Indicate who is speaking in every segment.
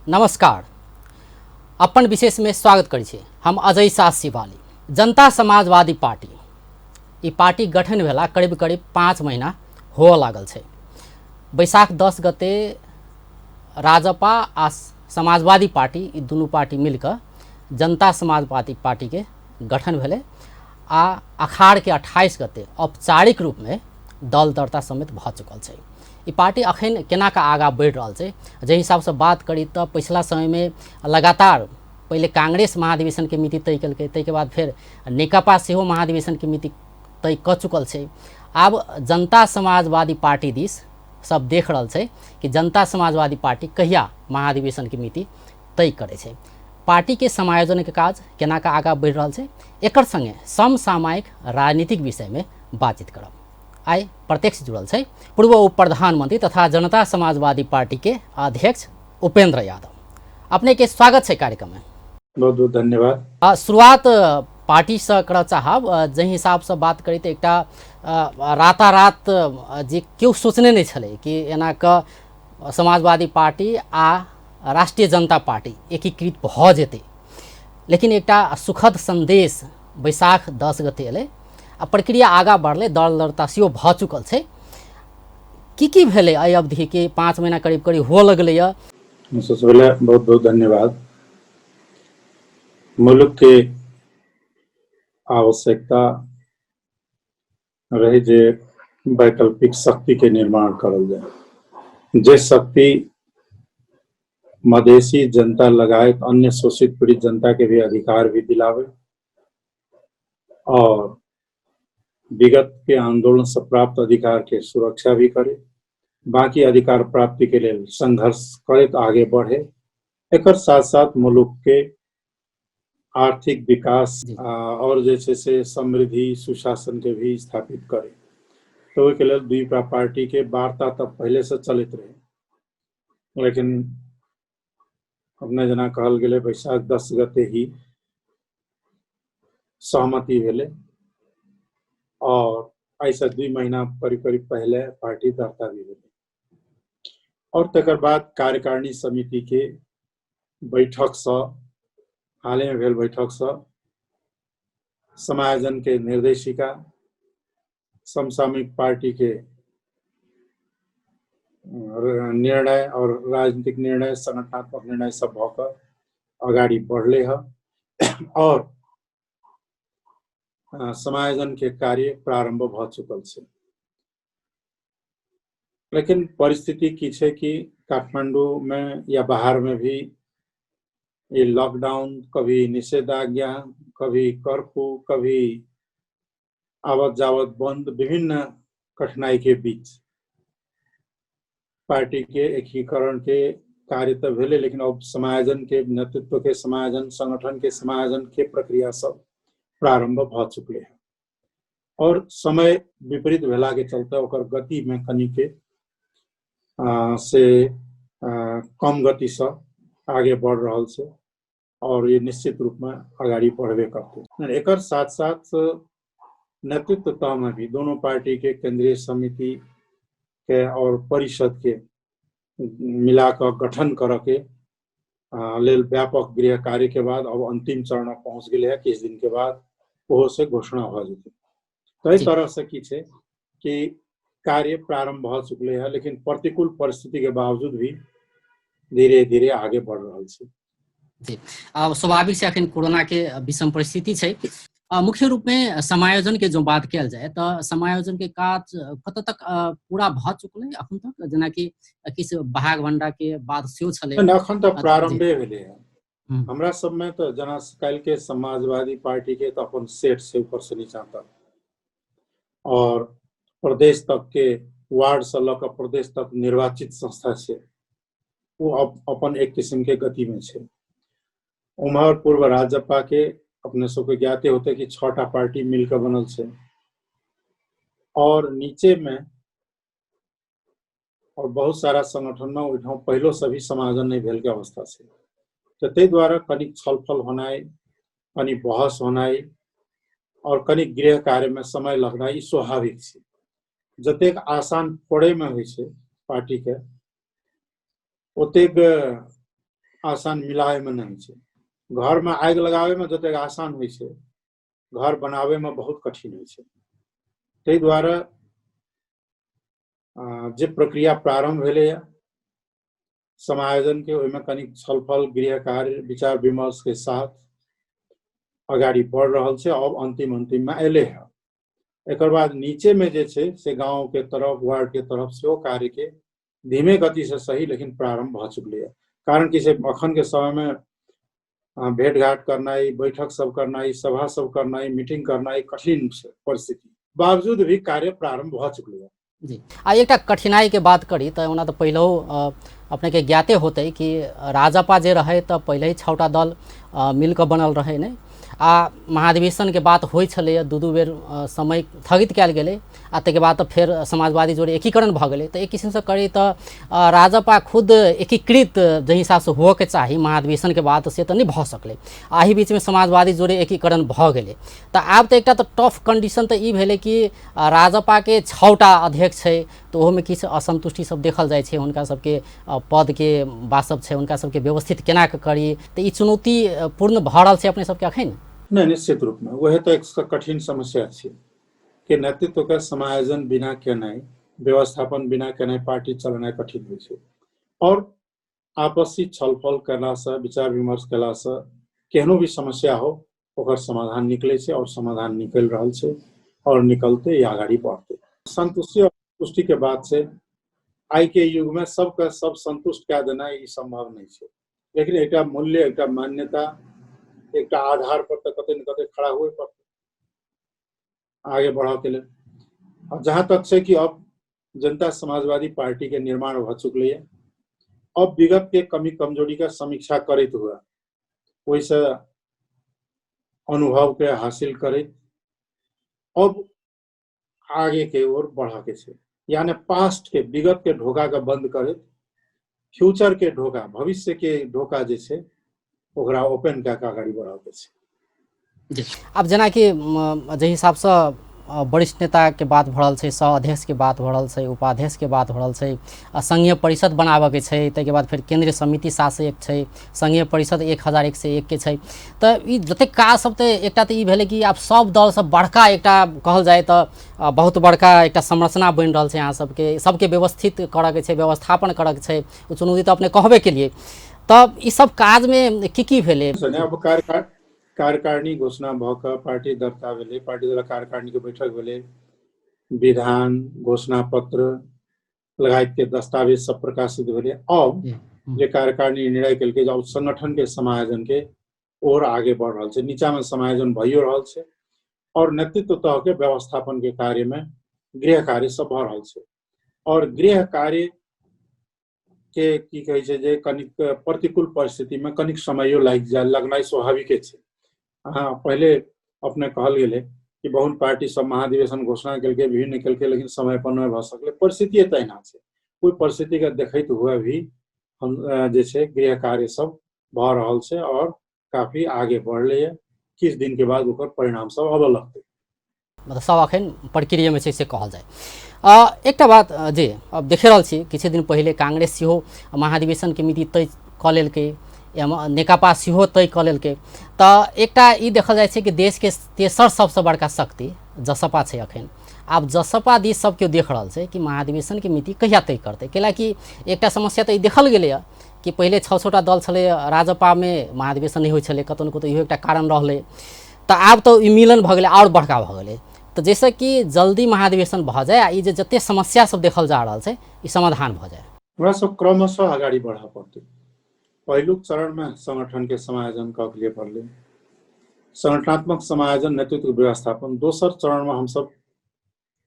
Speaker 1: नमस्कार। अपन विशेष में स्वागत करै छी। हम अजय शाह शिवाली। जनता समाजवादी पार्टी ई पार्टी गठन भेला करीब करीब 5 महीना हो लागल छै। बैसाख 10 गते राजपा आ समाजवादी पार्टी ई दुनू पार्टी मिलकर जनता समाजवादी पार्टी के गठन भेले आ अखाड़ के 28 गते औपचारिक रूप में दल दर्ता समेत भ चुकल छै। ई पार्टी अखन केना का आगा बढ़ रहा है। जे हिसाब से बात करी तो पिछला समय में लगातार पहले कांग्रेस महाधिवेशन के मिति तय कलकै, तै के बाद फिर नेकपा सेहो महाधिवेशन के मिति तय क चुकल छै। आब जनता समाजवादी पार्टी दिस सब देख रहल छै कि जनता समाजवादी पार्टी कहिया महाधिवेशन के मिति तय करे छै। पार्टी के समायोजन के काज केना का आगा बढ़ रहा है, एकर संगे समसामयिक राजनीतिक विषय में बातचीत करब। आइ प्रत्यक्ष जुड़ल छै पूर्व उप प्रधानमंत्री तथा जनता समाजवादी पार्टी के अध्यक्ष उपेंद्र यादव। अपने के स्वागत है कार्यक्रम में।
Speaker 2: बहुत बहुत धन्यवाद।
Speaker 1: शुरुआत पार्टी से कर चाहब। जे हिसाब से बात करी तो एकटा रातारात जे क्यों सोचने नहीं छले कि एना क समाजवादी पार्टी आ राष्ट्रीय जनता पार्टी एकीकृत भ जेते, लेकिन एकटा सुखद संदेश बैसाख 10 गते एले आ प्रक्रिया आगा बढ़ले, दल दर्ता सेहो भ चुकल छै। की भेले एहि अवधि के 5 महीना करीब करीब हो लगले।
Speaker 2: सबसे पहले बहुत बहुत धन्यवाद। मुल्क के आवश्यकता रहे जे वैकल्पिक शक्ति के निर्माण करल जाए, जे शक्ति मधेसी जनता लगायत अन्य शोषित पीड़ित जनता के भी अधिकार भी दिलावे और विगत के आंदोलन से प्राप्त अधिकार के सुरक्षा भी करे, बाकी अधिकार प्राप्ति के लिए संघर्ष करे तो आगे बढ़े। एक साथ साथ मुल्क के आर्थिक विकास और जैसे से समृद्धि सुशासन के भी स्थापित करे। तो के लिए दुई पार्टी के वार्ता तब पहले से चलित रहे, लेकिन अपने जना कहल गेले बैसाख 10 गते ही सहमति भेले और ऐसा 2 महीना करीब करीब पहले पार्टी दर्ता भी भेले। और तकर बाद कार्यकारिणी समिति के बैठक से हाल में भेल बैठक से समायोजन के निर्देशिका, समसामयिक पार्टी के निर्णय और राजनीतिक निर्णय, संगठनात्मक निर्णय सब भकर अगाडि बढ़ले है और समायोजन के कार्य प्रारंभ भ चुकल छै। लेकिन परिस्थिति की छै कि काठमांडू में या बाहर में भी ये लॉकडाउन, कभी निषेधाज्ञा, कभी कर्फ्यू, कभी आवत जावत बंद, विभिन्न कठिनाई के बीच पार्टी के एकीकरण के कार्य तो भेले, लेकिन अब समायोजन के नेतृत्व के समायोजन, संगठन के समायोजन के प्रक्रिया सब प्रारंभ भ चुके हैं और समय विपरीत भेला के चलते ओकर गति में कनी के कम गति से आगे बढ़ रहा है और ये निश्चित रूप में आगाड़ी बढ़बे करते। एक साथ साथ नेतृत्व तह में भी दोनों पार्टी के केंद्रीय समिति के और परिषद के मिलाकर गठन करके लेल व्यापक गृह कार्य के बाद अब अंतिम चरण पहुंच गए है। किस दिन के बाद वो से घोषणा हो जेते। तो इस तरह से की छे कि कार्य प्रारंभ हो चुके हैं, लेकिन प्रतिकूल परिस्थिति के बावजूद भी धीरे धीरे आगे बढ़ रहा है।
Speaker 1: अब स्वाभाविक से अखन कोरोना के विषम परिस्थिति छै। मुख्य रूप में समायोजन के जो बात किया जाए तो समायोजन के काज कत तक पूरा भ चुकल अखन तक, जेना कि किस भाग भंडा के बाद सेहो छले
Speaker 2: अखन तक प्रारंभे भेले है। हमरा सब में तो जना काल के समाजवादी पार्टी के तो अपन सेट से ऊपर से नीचा तक और प्रदेश तक के वार्ड से लकर प्रदेश तक निर्वाचित संस्था से वो अपन एक किस्म के गति में छे। उमहर पूर्व राजपा के अपने सबके ज्ञाते होते कि 6टा पार्टी मिलकर बनल छे और नीचे में और बहुत सारा संगठन में उठाओ पहलो सभी समायोजन नहीं भेल के अवस्था से। तो ते द्वारा कनिक छलफल होनाई, कनिक बहस होनाई और कनिक गृह कार्य में समय लगनाई स्वाभाविक छे। जतेक आसान पड़े में होइ छे पार्टी के ओतेक आसान मिलाबैमे नहीं छै। घरमे आगि लगाबैमे जतेक आसान होइ छै, घर बनाबैमे बहुत कठिन होइ छै। ताहि दुआरे जे प्रक्रिया प्रारंभ भेलैए समायोजनके, ओहिमे कनिक छलफल, गृह कार्य, विचार विमर्श के साथ अगाडि बढ़ रहल छै। अब अंतिम में एले है। एकर बाद नीचे में जे छै से गांव के तरफ, वार्ड के तरफ सेहो कार्य के धीमे गति से सही लेकिन प्रारंभ भ चुकलै है। कारण कि से अखन के समय में भेंट घाट करनाई, बैठक सब करनाई, सभा सब करनाई, मीटिंग करनाई कठिन परिस्थिति बावजूद भी कार्य प्रारंभ भ चुकलै है।
Speaker 1: जी, आ एकटा कठिनाई के बात करी तो ओना तो पहिलहु अपने के ज्ञाते होते कि राजपा जे रहे तो पहले ही 6टा दल मिलकर बनल रहे नहीं, आ महाधिवेशन के बात होइ छलै, दू बेर समय स्थगित कयल गेलै, आ ताहिके बाद तो फिर समाजवादी जोड़े एकीकरण भ गेलै। तो एक किस्म से करी तो राजपा खुद एकीकृत जहि हिसाब से हो के चाही महाधिवेशन के बाद से तो नहीं भ सकलै। आही बीच में समाजवादी जोड़े एकीकरण भ गेलै। तो आब तो एक तो टफ कंडीशन तो ई भेलै कि राजपा के 6टा अध्यक्ष है, तो ओहोमे किछु असंतुष्टि सब देखल जाइ छै, हुनका सबके पद के बात सब छै, हुनका सबके व्यवस्थित केना के करी, तो ई चुनौती पूर्ण भ रहल छै अपने सबके अखन।
Speaker 2: नहीं, निश्चित रूप में वह तो एक कठिन समस्या छै कि नेतृत्व के समायोजन बिना केनाई, व्यवस्थापन बिना केनाई पार्टी चलनाई कठिन होइ छै। और आपसी छलफल कयला से, विचार विमर्श कयला से केहनो भी समस्या हो ओकर समाधान निकले छै, और समाधान निकल रहल छै, और निकलते या आगाड़ी बढ़ते। संतुष्टि और पुष्टि के बात से आई के युग में सबके सब संतुष्ट कऽ देनाई ई संभव नहीं छै, लेकिन एक मूल्य, एक मान्यता, एक आधार पर तो कते न कते खड़ा हुए पड़ते आगे बढ़ा के लिए। और जहाँ तक से कि अब जनता समाजवादी पार्टी के निर्माण भ चुकलै है, अब विगत के कमी कमजोरी का समीक्षा करते हुआ वैसे अनुभव के हासिल करते अब आगे के ओर बढ़ा के छै, यानी पास्ट के, विगत के ढोका के बंद करे, फ्यूचर के ढोका, भविष्य के ढोका जे छै ओकरा ओपन कऽ के आगाड़ी बढ़ा के छै।
Speaker 1: जी, अब जेना कि जे हिसाब से वरिष्ठ नेता के बात भ रहल छै, सह अध्यक्ष के बात भ रहल छै, उपाध्यक्ष के बात भ रहल छै, संघीय परिषद बनाबे के छै, ताहिके बाद फिर केंद्रीय समिति 701 छै, संघीय परिषद 1001 के छै। तो ई जतेक काज सब, तो एकटा तो ई भेलै कि आब सब दल सब बड़का एकटा कहल जाए तो बहुत बड़का एकटा संरचना बनि रहल छै, अहाँ सबके व्यवस्थित करऽ के छै, व्यवस्थापन करऽ के छै, ओ चुनौती तो अपने कहबे केलिए। तब ई सब काज में की भेलै?
Speaker 2: अब कार्यकारिणी घोषणा भ कऽ पार्टी दर्ता भेलै, पार्टी द्वारा कार्यकारिणी के बैठक भेलै, विधान, घोषणा पत्र लगायत के दस्तावेज सब प्रकाशित भेलै। अब जे कार्यकारिणी निर्णय केलकै जे संगठन के समायोजन के और आगे बढ़ रहल छै, नीचा में समायोजन भइयो रहल छै, और नेतृत्व तह के व्यवस्थापन के कार्य में गृह कार्य सब भ रहल छै। और गृह कार्य के की कहे छै जे कनिक प्रतिकूल परिस्थिति में कनिक समयो लगनाई स्वाभाविक छै। हाँ, पहले अपने कहल गेले कि बहुत पार्टी सब महाधिवेशन घोषणा केलकै, विभिन्न केलकै, लेकिन समय पर नहीं भ सकलै। परिस्थिति तहिना छै, कोई परिस्थिति के देखते हुए भी हम जे छै गृह कार्य सब भ रहल छै, और काफी आगे बढ़ले है। किछ दिन के बाद ओकर परिणाम सब आबऽ लगतै।
Speaker 1: मतलब सब अखन प्रक्रिया में छै से कहल जाए। एकटा बात जे अब देख रहल छी, किछु दिन पहले कांग्रेस सेहो महाधिवेशन के मिति तय कऽ लेलकै, नेकपा सेहो तय कऽ लेलकै। तऽ एकटा ई देखल जाइ छै कि देश के तेसर सबसे बड़का शक्ति जसपा छै अखन। आब जसपा दिस सब केओ देख रहल छै कि महाधिवेशन के मिति कहिया तय करतै, कैलाकि एकटा समस्या तऽ ई देखल गेलैए कि पहिले 6-6टा दल छलै, राजपा में महाधिवेशन नहीं होइ छलै, कतौ न कतौ इहो एकटा कारण रहलै। तऽ आब तऽ ई मिलन भऽ गेलै, और बड़का भऽ गेलै। तो जैसे कि जल्दी महाधिवेशन भ जाए, आ जे जते समस्या सब देखल जा रहल छै ई समाधान भ जाए।
Speaker 2: हमरा सब क्रमशः आगाड़ी बढ़ा पड़तै। पहिलुक चरण में संगठन के समायोजन कऽ के लिए पड़लै, संगठनात्मक समायोजन, नेतृत्व व्यवस्थापन। दोसर चरण में हम सब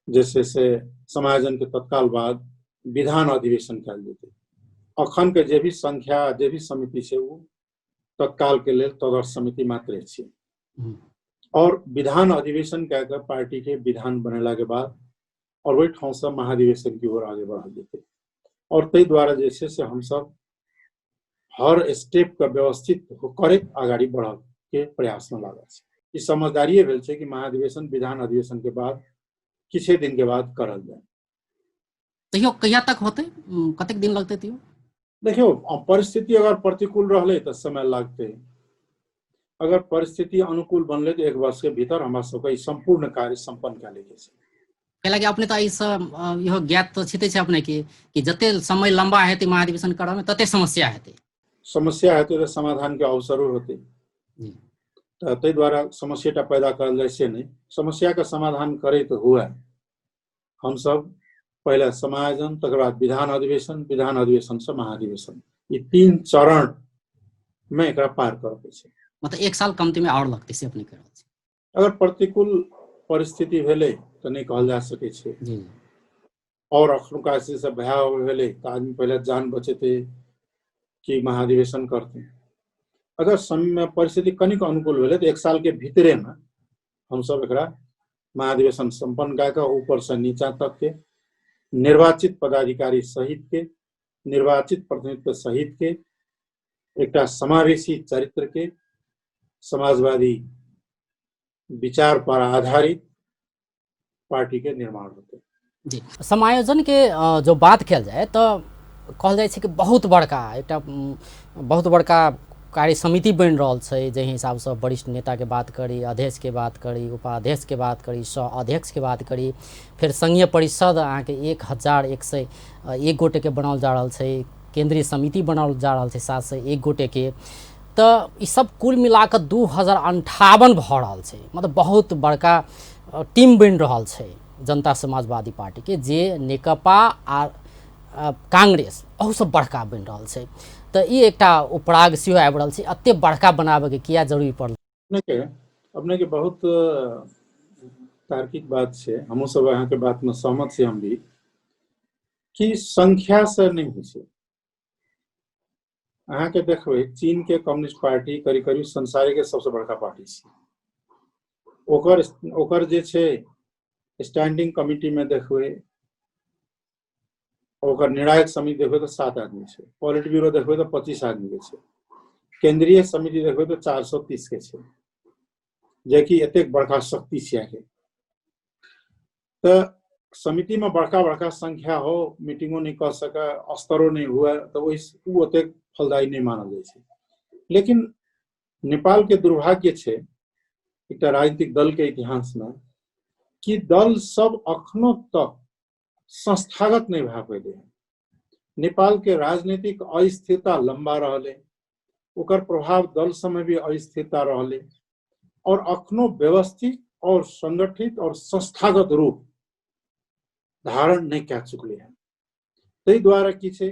Speaker 2: जैसे से समायोजन के तत्काल बाद विधान अधिवेशन कयल जेतै। अखन के जे भी संख्या, जे भी समिति छै, वो तत्काल के लेल तदर्थ समिति मात्रे छै। और विधान अधिवेशन कऽ के पार्टी के विधान बनेला के बाद और वही ठाव से महाधिवेशन की ओर आगे बढ़ल जेतै। और ताहि द्वारा जे छै से हम सब हर स्टेप के व्यवस्थित करैत आगाड़ी बढ़ल के प्रयास में लागल छै। ई समझदारिये भेल छै कि महाधिवेशन विधान अधिवेशन के बाद किछे दिन के बाद करल जाए।
Speaker 1: तैयो कहिया तक होते, कतेक दिन लगते तैयो?
Speaker 2: देखियो परिस्थिति अगर प्रतिकूल रहले तो समय लागते, अगर परिस्थिति अनुकूल बनले तो 1 वर्ष के भीतर हमरा सबके संपूर्ण कार्य संपन्न कऽ लेके छै।
Speaker 1: कैलाकि अपने तो इहो ज्ञात तो छिते छै अपने कि जते समय लंबा हेतै महाधिवेशन करऽ में तते समस्या हेतै।
Speaker 2: समस्या हेतै तो समाधान के अवसरो होतै।
Speaker 1: जी
Speaker 2: ताहि द्वारा समस्या पैदा करल जाइ से नहीं, समस्या का समाधान करे तो हुआ। हम सब पहले समायोजन, तकर बाद विधान अधिवेशन से महाधिवेशन, ये 3 चरण में एकरा पार करके छै।
Speaker 1: मतलब 1 साल कमती में और लगतै से अपने कह रहल छी।
Speaker 2: अगर प्रतिकूल परिस्थिति भेले तो नहीं कहल जा सके छै।
Speaker 1: जी
Speaker 2: और अखनुका से भयावह भेले तो आदमी पहले जान बचेते कि महाधिवेशन करते। अगर समय परिस्थिति कनिक अनुकूल भेले तो 1 साल के भीतरे में हम सब एकरा महाधिवेशन संपन्न कऽ ऊपर से नीचा तक के निर्वाचित पदाधिकारी सहित के, निर्वाचित प्रतिनिधित्व सहित के एक समावेशी चरित्र के, समाजवादी विचार पर आधारित पार्टी के निर्माण होते।
Speaker 1: जी समायोजन के जो बात कल जाए तो कहल जाए छै कि बहुत बड़का बहुत बड़का कार्य समिति बन रहा है, जे हिसाब से वरिष्ठ नेता के बात करी, अध्यक्ष के बात करी, उपाध्यक्ष के बात करी, सह अध्यक्ष के बात करी, फिर संघीय परिषद अहाँ के 1101 गोटे के बनाल जा रहा है, केंद्रीय समिति बनाल जा रहा है 701 गोटे के। तो ये सब कुल मिलाकर 2058 भ रहा है, मतलब बहुत बड़का टीम बन रहा है जनता समाजवादी पार्टी के, जे नेकपा आ कांग्रेस बहुत सब बड़का बन रहा है। तो ये एक उपराग सेहो आबि रहल छै, एते बड़का बनाबे के किया जरूरी पड़ल?
Speaker 2: अपने के बहुत तार्किक बात छै, हमहूँ सब अहाँ के बात में सहमत छी। हम भी कि संख्या से नहीं होइ छै। अहाँ के देखबै चीन के कम्युनिस्ट पार्टी करीब करीब संसार के सबसे बड़का पार्टी छै। ओकर जे छै स्टैंडिंग कमिटी में देखबै, ओकर निर्णायक समिति देखबै तो 7 आदमी छै, पॉलिट ब्यूरो देखबै तो 25 आदमी के छै, केंद्रीय समिति देखबै तो 430 के छै, जेकि एतेक बड़का शक्ति छै। तो समिति में बड़का बड़का संख्या हो, मीटिंगों नहीं कर सका, स्तरों नहीं हुआ, तो वो ओतेक फलदायी नहीं मानल जाए छै। लेकिन नेपाल के दुर्भाग्य छै एक राजनीतिक दल के इतिहास में कि दल सब अखनो तक संस्थागत नहीं भा पहिले। नेपाल के राजनीतिक अस्थिरता लंबा रहले, ओकर प्रभाव दल समय भी अस्थिरता रहले, और अखनो व्यवस्थित और संगठित और संस्थागत रूप धारण नहीं कऽ चुकले हैं। ताहि द्वारा की छै,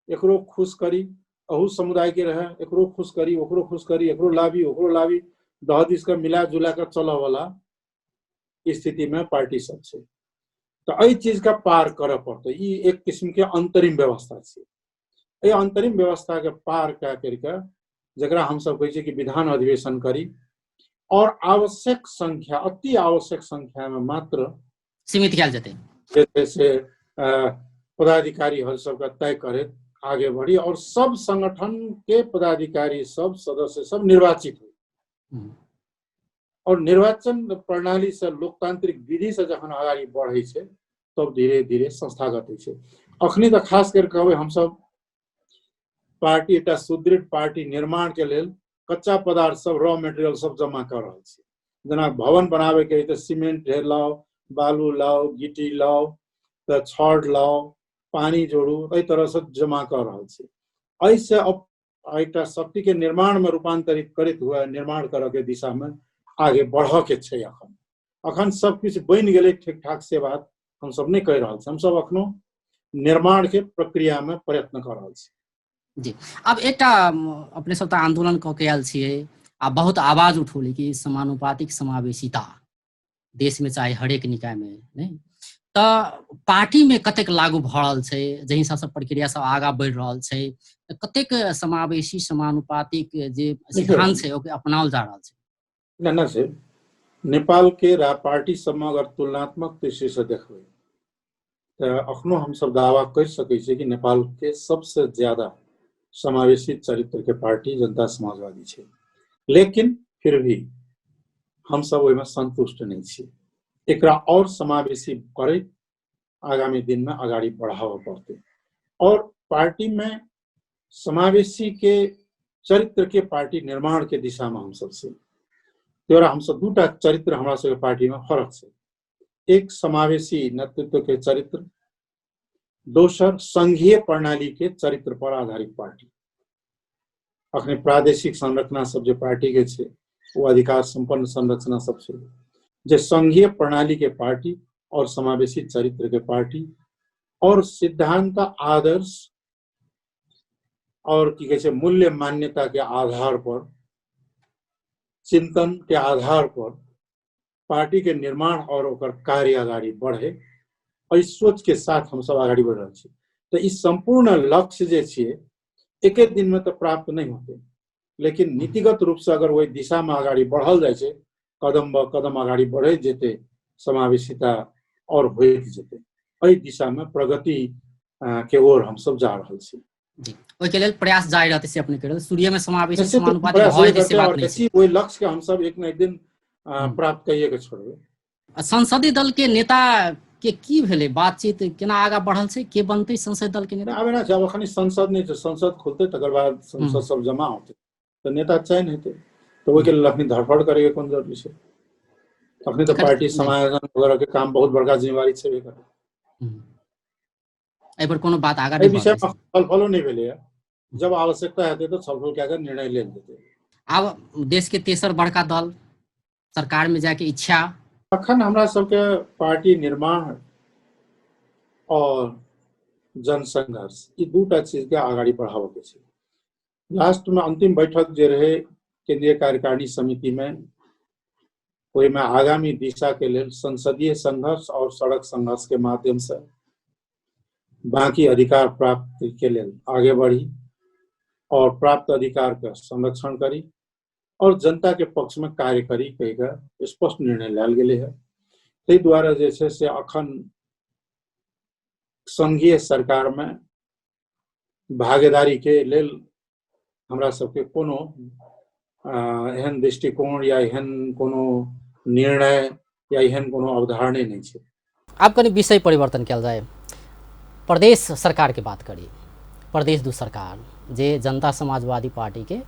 Speaker 2: एकरो खुश करी, अहू समुदाय के रहे, एकरो खुश करी, ओकरो खुश करी, एकरो लाभी 10 दिस का मिला जुला कर चलऽ वाला स्थिति में पार्टी सब छै। तो एहि चीज का पार करऽ पड़ते। ये एक किस्म के अंतरिम व्यवस्था छै। ये अंतरिम व्यवस्था के पार करके जकरा हम सब कहै छै कि विधान अधिवेशन करी, और आवश्यक संख्या, अति आवश्यक संख्या में मात्र
Speaker 1: सीमित कयल जेतै,
Speaker 2: जैसे पदाधिकारी हर सबका तय करे आगे बढ़ी, और सब संगठन के पदाधिकारी सब सदस्य सब निर्वाचित हो, और निर्वाचन प्रणाली से लोकतांत्रिक विधि से जखन आगाड़ी बढ़े छै तब धीरे धीरे संस्थागत होइ छै। अखनी तो खास कर कहबै हम सब पार्टी एक सुदृढ़ पार्टी निर्माण के लेल कच्चा पदार्थ सब, रॉ मटेरियल सब जमा कर रहल छै। जेना भवन बनावे के तो सीमेंट लाओ, बालू लाओ, गिट्टी लाओ, तो छड़ लाओ, पानी जोड़ू, एहि तरह से जमा कर रहल छै। ऐसे अब एक शक्ति के निर्माण में रूपांतरित करित हुआ निर्माण करे के दिशा में आगे बढ़ के छै। अखन सब कुछ बन गेलै ठीक ठाक से बात हम सब नहीं कह रहल छी, हम सब अखनो निर्माण के प्रक्रिया में प्रयत्न कर रहल छी।
Speaker 1: जी अब एक अपने सब आंदोलन कऽ के आयल छियै, आ बहुत आवाज उठौली कि समानुपातिक समावेशिता देश में चाहे हरेक निकाय में, नहीं तो पार्टी में कतेक लागू भ रहल छै, जे हिसाब से प्रक्रिया सब आगा बढ़ि रहल छै, कतेक समावेशी समानुपातिक जे सिद्धांत छै ओके अपनाओल जा रहल छै?
Speaker 2: ना छै नेपाल के पार्टी सब में अगर तुलनात्मक दृष्टि से देखबै तो अखनो हम सब दावा कर सकै छी कि नेपाल के सबसे ज्यादा समावेशी चरित्र के पार्टी जनता समाजवादी छै। लेकिन फिर भी हम सब ओहिमे संतुष्ट नहीं छी। एकरा और समावेशी करे आगामी दिन में आगाड़ी बढ़ावा पड़ते, और पार्टी में समावेशी के चरित्र के पार्टी निर्माण के दिशा में हम सब से तेरा हम सब दूटा चरित्र हमरा सबके पार्टी में फरक है। एक समावेशी नेतृत्व के चरित्र, दोसर संघीय प्रणाली के चरित्र पर आधारित पार्टी। अखने प्रादेशिक संरचना सब जो पार्टी के छे वो अधिकार संपन्न संरचना सब छे, जे संघीय प्रणाली के पार्टी और समावेशी चरित्र के पार्टी और सिद्धांत आदर्श और की कहे मूल्य मान्यता के आधार पर, चिंतन के आधार पर पार्टी के निर्माण और ओकर कार्य आगाड़ी बढ़े और इस सोच के साथ हम सब आगाड़ी बढ़ रहे हैं। तो इस संपूर्ण लक्ष्य जे छे एक एक दिन में तो प्राप्त नहीं होते, लेकिन नीतिगत रूप से अगर वही दिशा में आगाड़ी बढ़ल जाए छे, कदम ब कदम आगाड़ी बढ़े जेते समावेशिता और होइत जेते, एहि दिशा में प्रगति के ओर हम सब जा रहल छी।
Speaker 1: जी, ओहि के लेल प्रयास जारी रहते से अपने कह सूर्य में समावेशी
Speaker 2: निश्चित
Speaker 1: समानुपाती
Speaker 2: प्रयास
Speaker 1: भए
Speaker 2: करते
Speaker 1: जैसे बात
Speaker 2: और
Speaker 1: नहीं
Speaker 2: देखिए वही लक्ष्य के हम सब एक न एक दिन प्राप्त करिए के छोड़बे।
Speaker 1: है। संसदीय दल के नेता के की भेले बातचीत केना आगा बढ़ल छै, के बनते संसदीय दल के नेता?
Speaker 2: आबे ना जब अखनी संसद नहीं छै, संसद खुलते तकर बाद संसद सब जमा होते तो नेता चयन हेते, तो ओहि के लेल अखनी धड़फड़ करे के कोन जरूरी छै। अखनी तो पार्टी समायोजन वगैरह के काम बहुत बड़का जिम्मेवारी छेबे करे।
Speaker 1: एहि पर कोनो बात आगा
Speaker 2: एहि
Speaker 1: नहीं
Speaker 2: विषय
Speaker 1: बढ़ले
Speaker 2: में छलफलो नहीं भेले है, जब आवश्यकता हेते तो छलफल कए के निर्णय लेल जेते।
Speaker 1: आब देश के तेसर बड़का दल सरकार में जाके इच्छा
Speaker 2: अखन हमरा सबके पार्टी निर्माण और जनसंघर्ष ई दूटा चीज के आगाड़ी बढ़ावे के छै। लास्ट में अंतिम बैठक जे रहे केंद्रीय कार्यकारिणी समिति में, ओहि में आगामी दिशा के लेल संसदीय संघर्ष और सड़क संघर्ष के माध्यम से बाकी अधिकार प्राप्ति के लेल आगे बढ़ी और प्राप्त अधिकार का संरक्षण करी और जनता के पक्ष में कार्य करी कही स्पष्ट निर्णय लायल गेले है। ताहि द्वारा जे छै से अखन संघीय सरकार में भागीदारी के लेल हमरा सबके कोनो एहन दृष्टिकोण या एहन कोनो निर्णय या एहन कोनो अवधारणा नहीं छै।
Speaker 1: आब कनी विषय परिवर्तन कयल जाए, प्रदेश सरकार के बात करी। प्रदेश दू सरकार जे जनता समाजवादी पार्टी के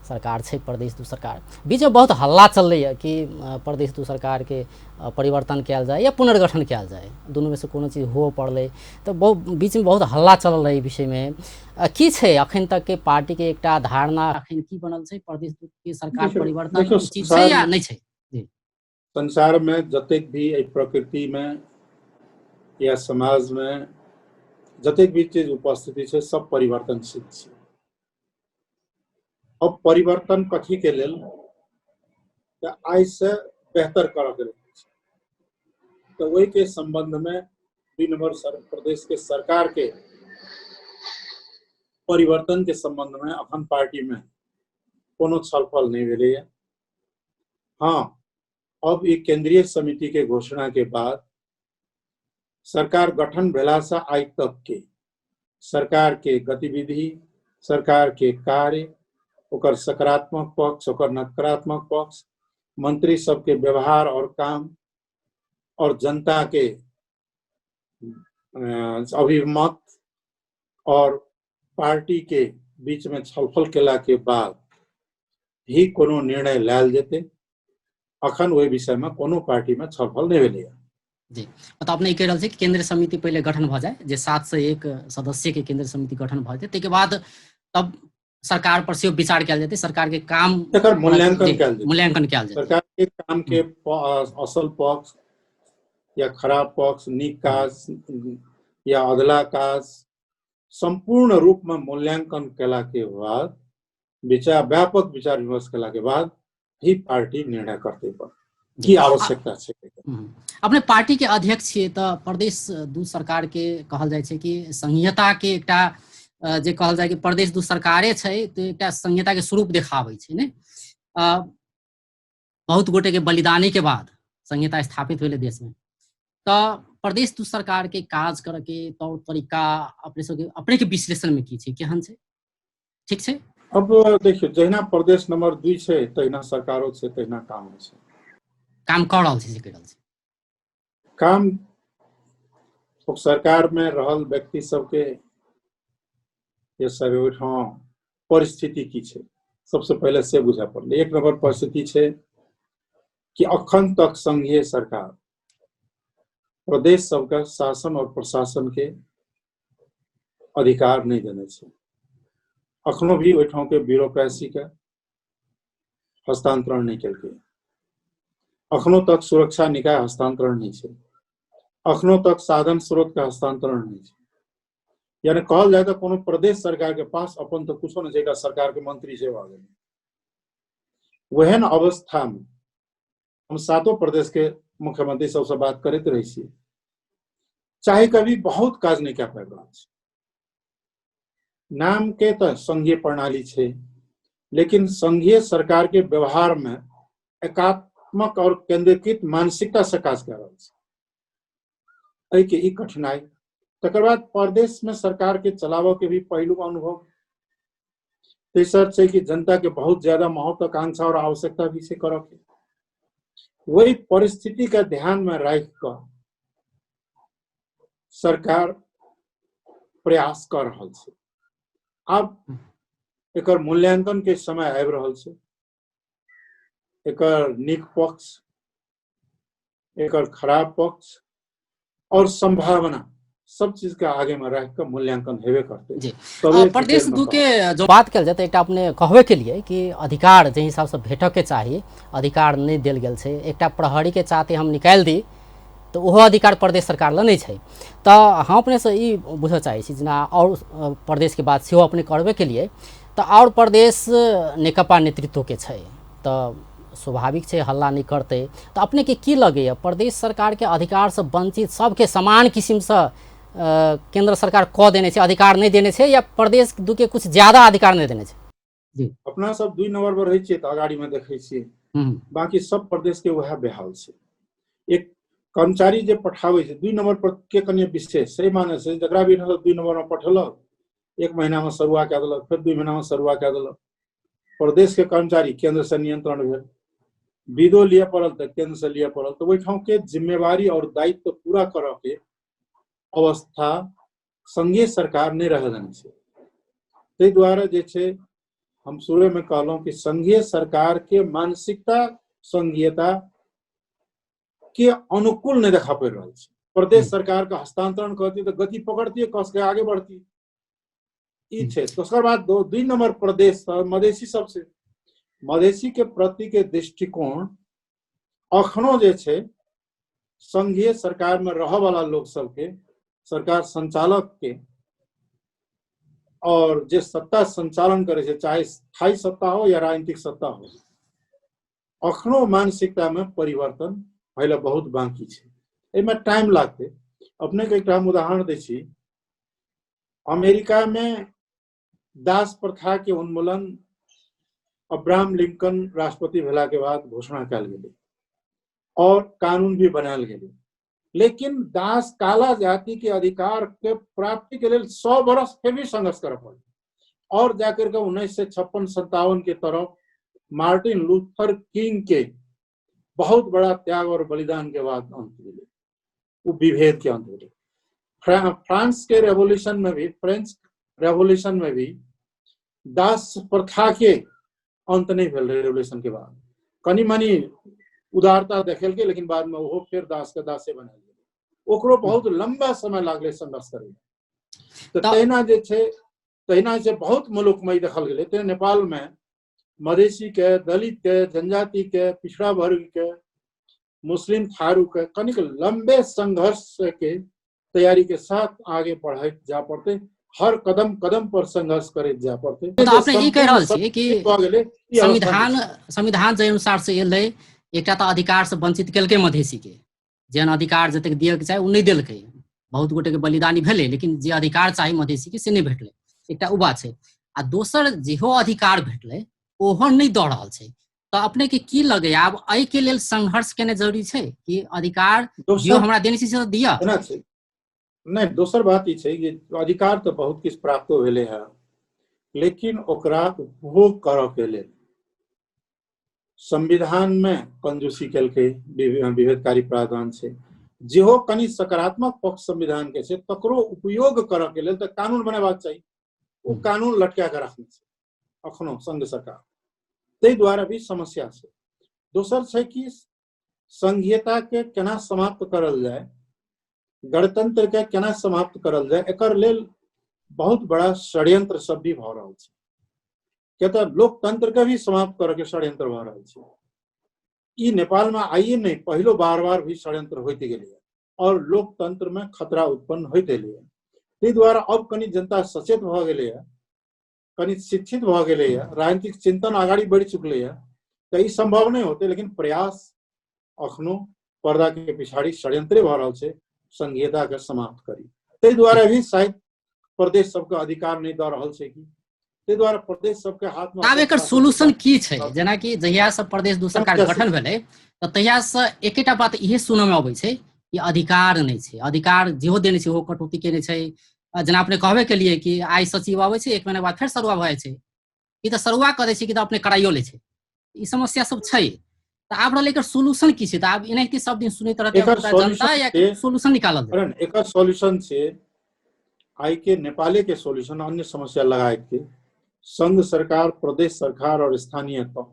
Speaker 1: सरकार छै, प्रदेश दू सरकार बीच में बहुत हल्ला चल रही है कि प्रदेश दू सरकार के परिवर्तन कयल जाए या पुनर्गठन कयल जाए, दोनों में से कोनो चीज हो पड़ले तो बहुत बीच में बहुत हल्ला चल रही विषय में की छै अखन तक के पार्टी के एकटा धारणा अखन की बनल छै, प्रदेश के सरकार परिवर्तन उचित छै या नहीं छै? जी,
Speaker 2: संसार में जतेक भी प्रकृति में या समाज में जतेक भी चीज उपस्थिति है सब परिवर्तनशील है। अब परिवर्तन कथी के लेल आई से बेहतर कर के तो वही के संबंध में 2 नंबर प्रदेश के सरकार के परिवर्तन के संबंध में अखन पार्टी में कोनो छलफल नहीं भेले है। हाँ, अब ये केंद्रीय समिति के घोषणा के बाद सरकार गठन भेला से आज तक के सरकार के गतिविधि, सरकार के कार्य, ओकर सकारात्मक पक्ष, ओकर नकारात्मक पक्ष, मंत्री सबके व्यवहार और काम और जनता के अभिमत और पार्टी के बीच में छलफल केला के बाद ही कोनो निर्णय लायल जेते। अखन वही विषय में कोनो पार्टी में छलफल नहीं भेलै।
Speaker 1: जी, मतलब अपने कह रहे कि केंद्रीय समिति पहले गठन भ जाए, जे 7 से 1 सदस्य के केंद्रीय समिति गठन भ जाए, के बाद तब सरकार पर से विचार कयल जेतै, सरकार के काम
Speaker 2: मूल्यांकन कयल
Speaker 1: जेतै,
Speaker 2: सरकार के काम के असल पक्ष या खराब पक्ष, नीक काज या अधला काज संपूर्ण रूप में मूल्यांकन केला के बाद व्यापक विचार विमर्श केला के बाद ही पार्टी निर्णय करते पर की आवश्यकता छै।
Speaker 1: अपने पार्टी के अध्यक्ष छियै तऽ प्रदेश दू सरकार के कहल जाइ छै कि संहिता के एकटा जे कहल जाए कि प्रदेश दू सरकारे छै तऽ एकटा संहिता के स्वरूप देखाबै छै ने। बहुत गोटे के बलिदानी के बाद संहिता स्थापित भेलै देश में, तो प्रदेश दू सरकार के काज करे के तौर तरीका अपने के विश्लेषण में की छै, केहन छै, ठीक छै?
Speaker 2: अब देखियो जहिना प्रदेश नंबर 2 छै तहिना सरकारो छै, तहिना काम छै,
Speaker 1: काम कर रहल छै, कर रहल छै
Speaker 2: काम। सरकार में रहल व्यक्ति सबके ये सब ओहिठाम परिस्थिति की छै सबसे पहले से बुझा पड़लै। एक नंबर परिस्थिति छै कि अखन तक संघीय सरकार प्रदेश सबके शासन और प्रशासन के अधिकार नहीं देने छै। अखनो भी ओहिठाम के ब्यूरोक्रेसी के हस्तांतरण नहीं केलकै। अखनो तक सुरक्षा निकाय हस्तांतरण नहीं छै। अखनो तक साधन स्रोत के हस्तांतरण नहीं छै। यानी कहल जाए तो कोनो प्रदेश सरकार के पास अपन तो कुछो नहीं छै, सरकार के मंत्री सेवा गेल। वहन अवस्था में हम सातों प्रदेश के मुख्यमंत्री सबसे बात करते रही छी, चाहे कभी बहुत काज नहीं क्या पाबि रहल छै। नाम के तो संघीय प्रणाली छै, लेकिन संघीय सरकार के व्यवहार में एकात्मक और केंद्रीकृत मानसिकता से काज कर रहल छै। एहि के ई कठिनाई। तकर बाद प्रदेश में सरकार के चलावो के भी पहलू अनुभव। तेसर छै कि जनता के बहुत ज्यादा महत्वाकांक्षा और आवश्यकता भी से करऽ के। वही परिस्थिति का ध्यान में राख कर सरकार प्रयास कर रहल छै। अब एकर मूल्यांकन के समय आबि रहल छै। एकर नीक पक्ष, एकर खराब पक्ष और संभावना सब चीज के आगे में रख कर मूल्यांकन हेबे करते।
Speaker 1: जी
Speaker 2: तबे
Speaker 1: प्रदेश
Speaker 2: डिटेल में
Speaker 1: दू के जो बात कल जाए एक अपने कहबे के लिए कि अधिकार जे हिसाब से भेटक के चाहिए अधिकार नहीं देल गेल छै। एक प्रहरी के चाहते हम निकाल दी तो वह अधिकार प्रदेश सरकार ला नहीं छै। तो हम अपने से ई बुझ चाहे छी जेना और प्रदेश के बात सेहो अपने करबे के लिए तो और प्रदेश नेकपा नेतृत्व के छै तो स्वाभाविक छै हल्ला नहीं करते। तो अपने के की लगे प्रदेश सरकार के अधिकार से वंचित सबके समान किस्म से केंद्र सरकार कह देने छै, अधिकार नहीं देने छै या प्रदेश दू के कुछ ज्यादा अधिकार नहीं देने छै? जी
Speaker 2: अपना सब 2 नंबर पर रही छियै तो अगाड़ी में देखे छियै, बाकी सब प्रदेश के वह बेहाल छै। एक कर्मचारी जे पठावे छै 2 नंबर पर के कने विशेष सही माने छै, जकरा भी 2 नंबर में पठेलक 1 महीना में सरुआ कऽ देलक, फिर 2 महीना में सरुआ कऽ देलक। प्रदेश के कर्मचारी केंद्र से नियंत्रण भेल, विदो लिए पड़ल तो केंद्र से लिए पड़ल। तो ओहिठाम के जिम्मेवारी और दायित्व पूरा करऽ के अवस्था संघीय सरकार नहीं रह देने छै। ताहि दुआरे जे छै हम शुरू में कहलहुं कि संघीय सरकार के मानसिकता संघीयता के अनुकूल नहीं देखा पड़ रहा है। प्रदेश सरकार का हस्तांतरण करती तो गति पकड़ती है, कस के आगे बढ़ती। ई छै। दोसर बात 2 नंबर प्रदेश मधेसी सबसे मधेसी के प्रति के दृष्टिकोण अखनो जे छै संघीय सरकार में रह वाला लोग सबके, सरकार संचालक के और जे सत्ता संचालन करे छै, चाहे स्थायी सत्ता हो या राजनीतिक सत्ता हो, अखनो मानसिकता में परिवर्तन पहले बहुत बाकी छै। एमे टाइम लागते। अपने के एक उदाहरण दै छी। अमेरिका में दास प्रथा के उन्मूलन अब्राहम लिंकन राष्ट्रपति भेला के बाद घोषणा कल गेलै और कानून भी बनाल गेलै। लेकिन दास काला जाति के अधिकार के प्राप्ति के लिए 100 बरस फिर भी संघर्ष कर पड़े और जाकर के 1956-57 के तरफ मार्टिन लूथर किंग के बहुत बड़ा त्याग और बलिदान के बाद अंत मिले, वो विभेद के अंत मिले। फ्रांस के रेवोल्यूशन में भी, फ्रेंच रेवोल्यूशन में भी दास प्रथा के अंत नहीं भेल रेवोल्यूशन के बाद। कनी मनी उदारता देखल के, लेकिन बाद में वो फिर दास के दासे बना गेल। ओकरो बहुत लंबा समय लागले संघर्ष करे। तो तहिना जे छै, तहिना से बहुत मुल्क में देखल गेले। ते नेपाल में मधेसी के, दलित के, जनजाति के, पिछड़ा वर्ग के, मुस्लिम थारू के कनिक लंबे संघर्ष के तैयारी के साथ आगे बढ़े जा पड़ते। हर कदम कदम पर संघर्ष करे जा पड़ते।
Speaker 1: तो आपने ई कह रहल छी कि संविधान जे अनुसार से एलै एकटा तो अधिकार से वंचित केलकै मधेसी के, जेहन अधिकार जतेक दिए के चाही ओ नहीं देलकै। बहुत गोटे के बलिदानी भेलै, लेकिन जे अधिकार चाही मधेसी के से नहीं भेटलै। एकटा उ बात छै। आ दोसर जेहो अधिकार भेटलै ओहो नहीं दऽ रहल छै। तो अपने के की लगे आब एहि के लेल संघर्ष केने जरूरी छै कि अधिकार जो हमरा देने छै से दिया?
Speaker 2: नहीं, दोसर बात ई छै कि अधिकार तो बहुत किछ प्राप्त भेले है, लेकिन ओकरा उपभोग करऽ के लेल संविधान में कंजूसी केलकै, विभेदकारी प्रावधान छै। जेहो कनी सकारात्मक पक्ष संविधान के छै तकरो उपयोग करऽ के लेल तो कानून बनेबाक चाहिए। वो कानून लटका के रखने छै अखनो संघ सरकार, ताहि द्वारा भी समस्या छै। दोसर छै कि संघीयता के केना समाप्त करल जाए, गणतंत्र के केना समाप्त करल जाए, एकर लेल बहुत बड़ा षड्यंत्र सब भी भ रहल छै। क्या तो लोकतंत्र के भी समाप्त करे के षड्यंत्र भ रहल छै। ई नेपाल में आइए नहीं, पहलो बार बार भी षड्यंत्र होते गेलै और लोकतंत्र में खतरा उत्पन्न होते एलै। ताहि द्वारा अब कनी जनता सचेत भ गेलै है, कनी शिक्षित भ गेलै है, राजनीतिक चिंतन आगाड़ी बढ़ चुकलै है। तो ई संभव नहीं होते, लेकिन प्रयास अखनो पर्दा के पिछाड़ी षड्यंत्रे भ रहल छै संघीयता के समाप्त करी। ताहि द्वारा भी शायद प्रदेश सबके अधिकार नहीं द रहल छै कि, ताहि द्वारा प्रदेश सबके हाथ में
Speaker 1: आब एकर सोल्यूशन की छै? जेना कि जहिया से प्रदेश दू सरकार गठन भेलै त तहिया से एकेटा बात इहे सुनय में अबै छै कि अधिकार नहीं छै, अधिकार जेहो देने छै ओहो कटौती केने छै। जेना अपने कहबे केलिए कि आइ सचिव आबै छै, 1 महीना बाद फेर सरुआ भ जाइ छै, कि त सरुआ क दै छै कि त अपने कराइयो लै छै। ई समस्या सब छै। त आब रहल एकर सोल्यूशन की छै? त आब एनाहिते सब दिन सुनैत रहतै जनता, या सोल्यूशन निकालल जाए?
Speaker 2: एकर सोल्यूशन छै आई के नेपाले के सोल्यूशन अन्य समस्या लगाए के संघ सरकार, प्रदेश सरकार और स्थानीय तह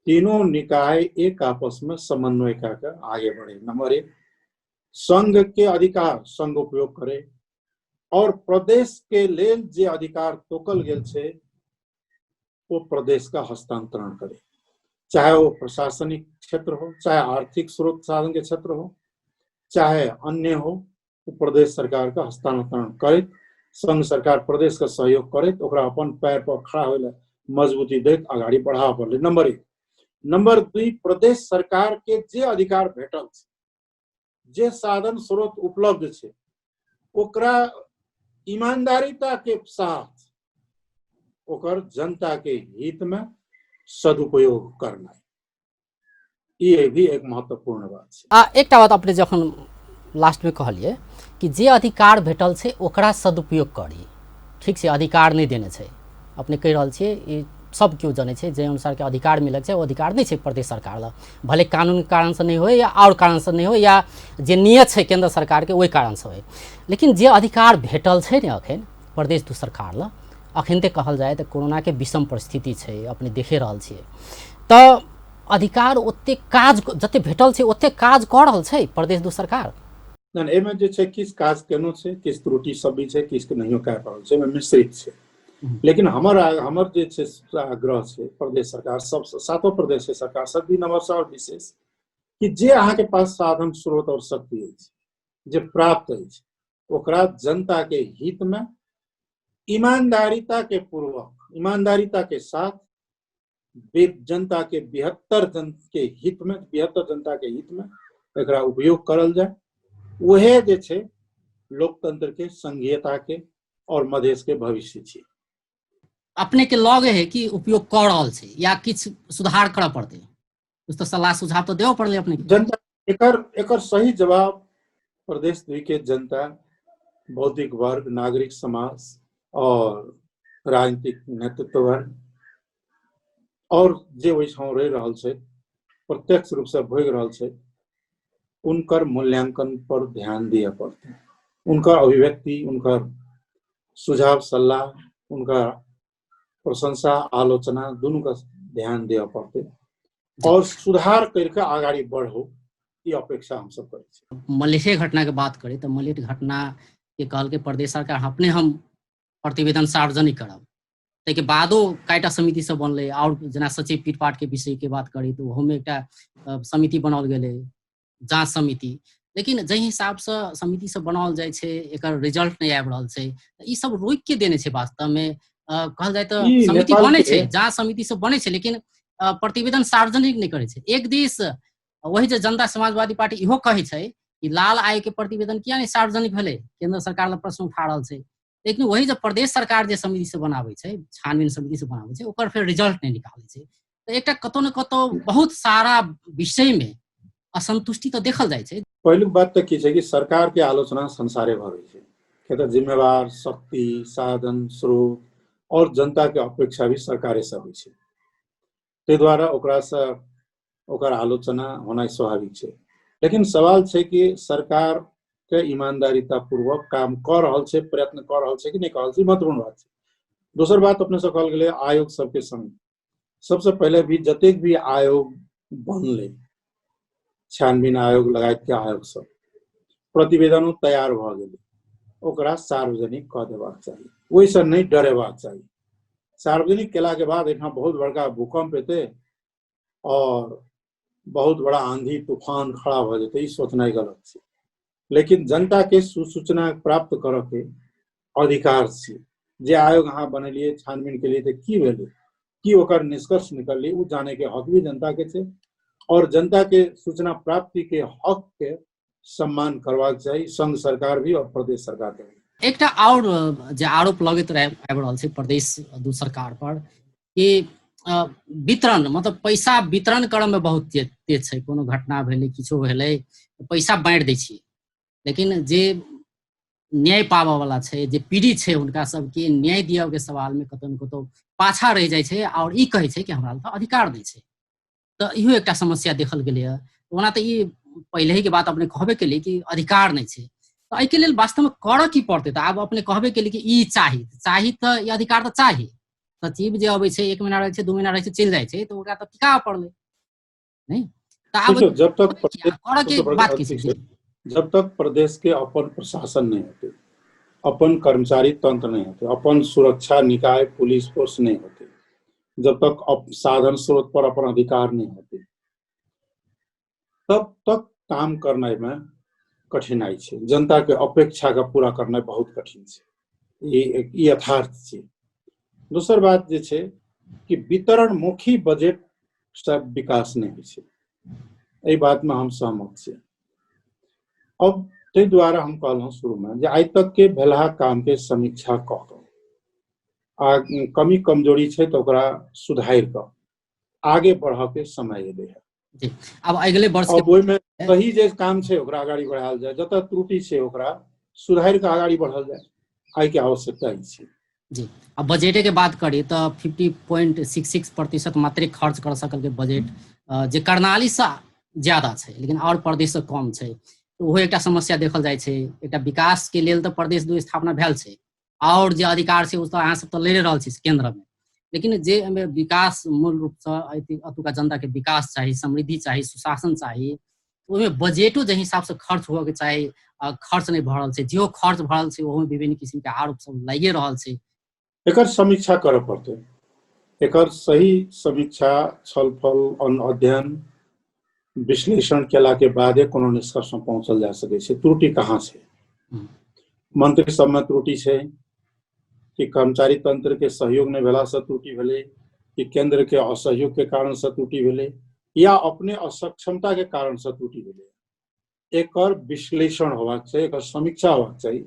Speaker 2: तीनों निकाय एक आपस में समन्वय करके आगे बढ़े। नंबर 1, संघ के अधिकार संघ उपयोग करे और प्रदेश के लेल जे अधिकार तोकल गेल छै वो प्रदेश का हस्तांतरण करे, चाहे वो प्रशासनिक क्षेत्र हो, चाहे आर्थिक स्रोत साधन के क्षेत्र हो, चाहे अन्य हो, वो प्रदेश सरकार का हस्तांतरण करे। संघ सरकार प्रदेश का सहयोग करे, ओकरा अपन पैर पर खड़ा होले मजबूती देत आगाड़ी बढ़ावा पड़े। नंबर 1। नंबर 2, प्रदेश सरकार के जे अधिकार भेटल छै, जे साधन स्रोत उपलब्ध छै, ओकरा ईमानदारीता के साथ ओकर जनता के हित में सदुपयोग करना, ये भी एक महत्वपूर्ण बात छै।
Speaker 1: एकटा बात अपने जखन लास्ट में कहलिए कि जे अधिकार भेटल छै ओकरा सदुपयोग करी, ठीक छै, अधिकार नहीं देने छै। अपने कहि रहल छियै ई सब क्यों जाने छै, जे अनुसार के अधिकार मिलल छै वो अधिकार नहीं छै प्रदेश सरकार ला, भले कानून कारण से नहीं हो या और कारण से नहीं हो, या जे नियत छै केंद्र सरकार के ओहि कारण से हो, लेकिन जे अधिकार भेटल छै ने अखन प्रदेश दू सरकार ला, अखन ते कहल जाए तो कोरोना के विषम परिस्थिति छै, अपने देखे रहल छियै, तो अधिकार ओते काज जते भेटल छै ओते काज क रहल छै प्रदेश दू सरकार?
Speaker 2: नहीं, एमे जे छै किस काज केनो छै, किस त्रुटि सब भी छै, किस के नहियो कह रहल छै, एमे मिश्रित छै। लेकिन हमर जे छै आग्रह छै प्रदेश सरकार सब, सातों प्रदेश के सरकार सब भी नंबर से और विशेष कि जे अहाँ के पास साधन स्रोत और शक्ति अछि, जे प्राप्त अछि, ओकरा जनता के हित में ईमानदारीता के पूर्वक, ईमानदारीता के साथ जनता के 72 जन के हित में, 72 जनता के हित में एकरा उपयोग करल जाए। वह जे छै लोकतंत्र के, संघीयता के और मधेश के भविष्य छै।
Speaker 1: अपने के लगे है कि उपयोग कर रहल छै या किछ सुधार करऽ पड़तै? कुछ तो सलाह सुझाव तो देव पड़ले अपने के।
Speaker 2: जनता एकर सही जवाब प्रदेश द्वी के जनता, बौद्धिक वर्ग, नागरिक समाज और राजनीतिक नेतृत्व वर्ग और जे वही रह रहल छै, प्रत्यक्ष रूप से भोग रहल छै, उनकर मूल्यांकन पर ध्यान दिए पड़ते। उनका अभिव्यक्ति, उनका सुझाव सलाह, उनका प्रशंसा आलोचना दोनों का ध्यान दिए पड़ते और सुधार करके आगाड़ी बढ़ो, ये अपेक्षा हम सब करै छी।
Speaker 1: मलेशिया घटना के बात करें तो मलेशिया घटना के कहल के प्रदेश सरकार अपने हम प्रतिवेदन सार्वजनिक करब, ताहिके बादो कईटा समिति सब बनलै, और जना सचिव पीटपाट के विषय के बात करी तो ओहोमे एकटा समिति बनाओल गेलै, जांच समिति, लेकिन जे हिसाब से समिति सब बनाओल जाय छै एकर रिजल्ट नहीं आबि रहल छै, ई सब रोक के देने छै वास्तव में। कहल जाए तो समिति बने छै, जांच समिति सब बने छै, लेकिन प्रतिवेदन सार्वजनिक नहीं करे छै। एक दिस वही जो जनता समाजवादी पार्टी इहो कहे छै कि लाल आयोग के प्रतिवेदन किया नहीं सार्वजनिक भेलै, केंद्र सरकार ला प्रश्न उठा रहल छै, लेकिन वही जो प्रदेश सरकार जे समिति से बनाबै छै, छानबीन समिति से बनाबै छै, ओकर फिर रिजल्ट नहीं निकालै छै। तो एकटा कतौ न कतौ बहुत सारा विषय में असंतुष्टि तो देखल जाए छै।
Speaker 2: पहिलुक बात तो की छै कि सरकार के आलोचना संसारे भर छै, किया जिम्मेवार, शक्ति, साधन स्रोत और जनता के अपेक्षा भी सरकारे से होइ छै, ताहि द्वारा ओकरा से ओकर आलोचना होना स्वाभाविक छै। लेकिन सवाल छै कि सरकार के ईमानदारीता पूर्वक काम कर रहल छै, प्रयत्न कर रहल छै कि नहीं कर रहल छै, महत्वपूर्ण बात छै। दोसर बात अपने से कहल गेलै आयोग सबके संग सबसे पहले भी जतेक भी आयोग बनले, छानबीन आयोग लगायत के आयोग सब प्रतिवेदन तैयार भ गेलै, ओकरा सार्वजनिक कऽ देबाक चाही, ओहिसँ नहीं डरेबाक चाही। सार्वजनिक केला के बाद यहाँ बहुत बड़का भूकंप हेतै और बहुत बड़ा आंधी तूफान खड़ा हो जेतै, ई सोचनाइ गलत छै। लेकिन जनता के सूचना प्राप्त करऽ के अधिकार छै। जे आयोग अहाँ बनेलिए छानबीन के लिए, की भेलै, की ओकर निष्कर्ष निकललै, उ जाने के हक भी जनता के छै और जनता के सूचना प्राप्ति के हक के सम्मान करबाक चाही संघ सरकार भी और प्रदेश सरकार के भी।
Speaker 1: एकटा और जे आरोप लगैत आबि रहल छै प्रदेश दू सरकार पर कि वितरण मतलब पैसा वितरण करऽ में बहुत तेज छै। कोनो घटना भेलै, किछो भेलै, पैसा बाँटि दै छियै, लेकिन जे न्याय पाबऽ वाला छै, जे पीड़ित छै, हुनका सबके न्याय दिअ के सवाल में कतौ न कतौ पाछा रहि जाइ छै और ई कहै छै कि हमरा लग अधिकार नहि छै। तऽ इहो एकटा समस्या देखल गेलै है। ओना तऽ ई पहले ही के बात अपने कहबे केलिए कि अधिकार नहीं छै, तो एहिके लेल वास्तव में करऽ की पड़तै? तऽ आब अपने कहबे केलिए कि ई चाही तऽ ई अधिकार तऽ चाही। सचिव जे अबै छै 1 महीना रहै छै, 2 महीना रहै छै, चलि जाइ छै, तऽ ओकरा तऽ टिकाबऽ पड़लै नहीं। तऽ आब
Speaker 2: देखियो, जब तक
Speaker 1: करऽ के बात की छै?
Speaker 2: जब तक प्रदेश के अपन प्रशासन नहीं होते, अपन कर्मचारी तंत्र नहीं होते, अपन सुरक्षा निकाय पुलिस फोर्स नहीं होते, जब तक साधन स्रोत पर अपन अधिकार नहीं होते, तब तक काम करने में कठिनाई छै। जनता के अपेक्षा का पूरा करना बहुत कठिन छै, ई यथार्थ छै। दोसर बात जे छै कि वितरण मुखी बजट से विकास नहीं होइ छै, एहि बात में हम सहमत छी। अब ताहि दुआरे हम कहलहुँ शुरू में जे आइ तक के भेलहा काम के समीक्षा कऽ आ कमी कमजोरी छै तऽ ओकरा सुधारि कऽ आगे बढ़ऽ के समय एलै है।
Speaker 1: जी, अब अगले वर्ष
Speaker 2: अब ओहिमे सही जे काम छै ओकरा आगाड़ी बढ़ायल जाय, जतऽ त्रुटि छै ओकरा सुधारि कऽ आगाड़ी बढ़ल जाय, आइ के आवश्यकता ई छै।
Speaker 1: जी, अब बजटे के बात करी तो 50.66% मात्रे खर्च कर सकल के बजट जे कर्णाली से ज्यादा छै, लेकिन और प्रदेश से कम छै। तो ओहो एकटा समस्या देखल जाइ छै। एकटा विकास के लेल तऽ प्रदेश दू स्थापना भेल छै और जे अधिकार छै ओ तऽ अहाँ सब तऽ ले रहल छी केंद्र में, लेकिन जे एहिमे विकास मूल रूप से अतुका जनता के विकास चाही, समृद्धि चाही, सुशासन चाही, ओहिमे बजेटो जे हिसाब से खर्च हुए के चाही खर्च नहीं भऽ रहल छै। जेहो खर्च भऽ रहल छै ओहो विभिन्न किस्म के आरोप सब लागिए रहल छै।
Speaker 2: एकर समीक्षा करऽ पड़तै, एकर सही समीक्षा छलफल अध्ययन विश्लेषण केला के बादे कोनो निष्कर्ष में पहुँचल जा सकै छै। त्रुटि कहाँ छै? मंत्री सब में त्रुटि छै कि कर्मचारी तंत्र के सहयोग नहीं भेला से त्रुटि भेलै, कि केंद्र के असहयोग के कारण से त्रुटि भेलै, या अपने असक्षमता के कारण से त्रुटि भेलै? एकर विश्लेषण होबाक चाही, एकर समीक्षा होबाक चाही,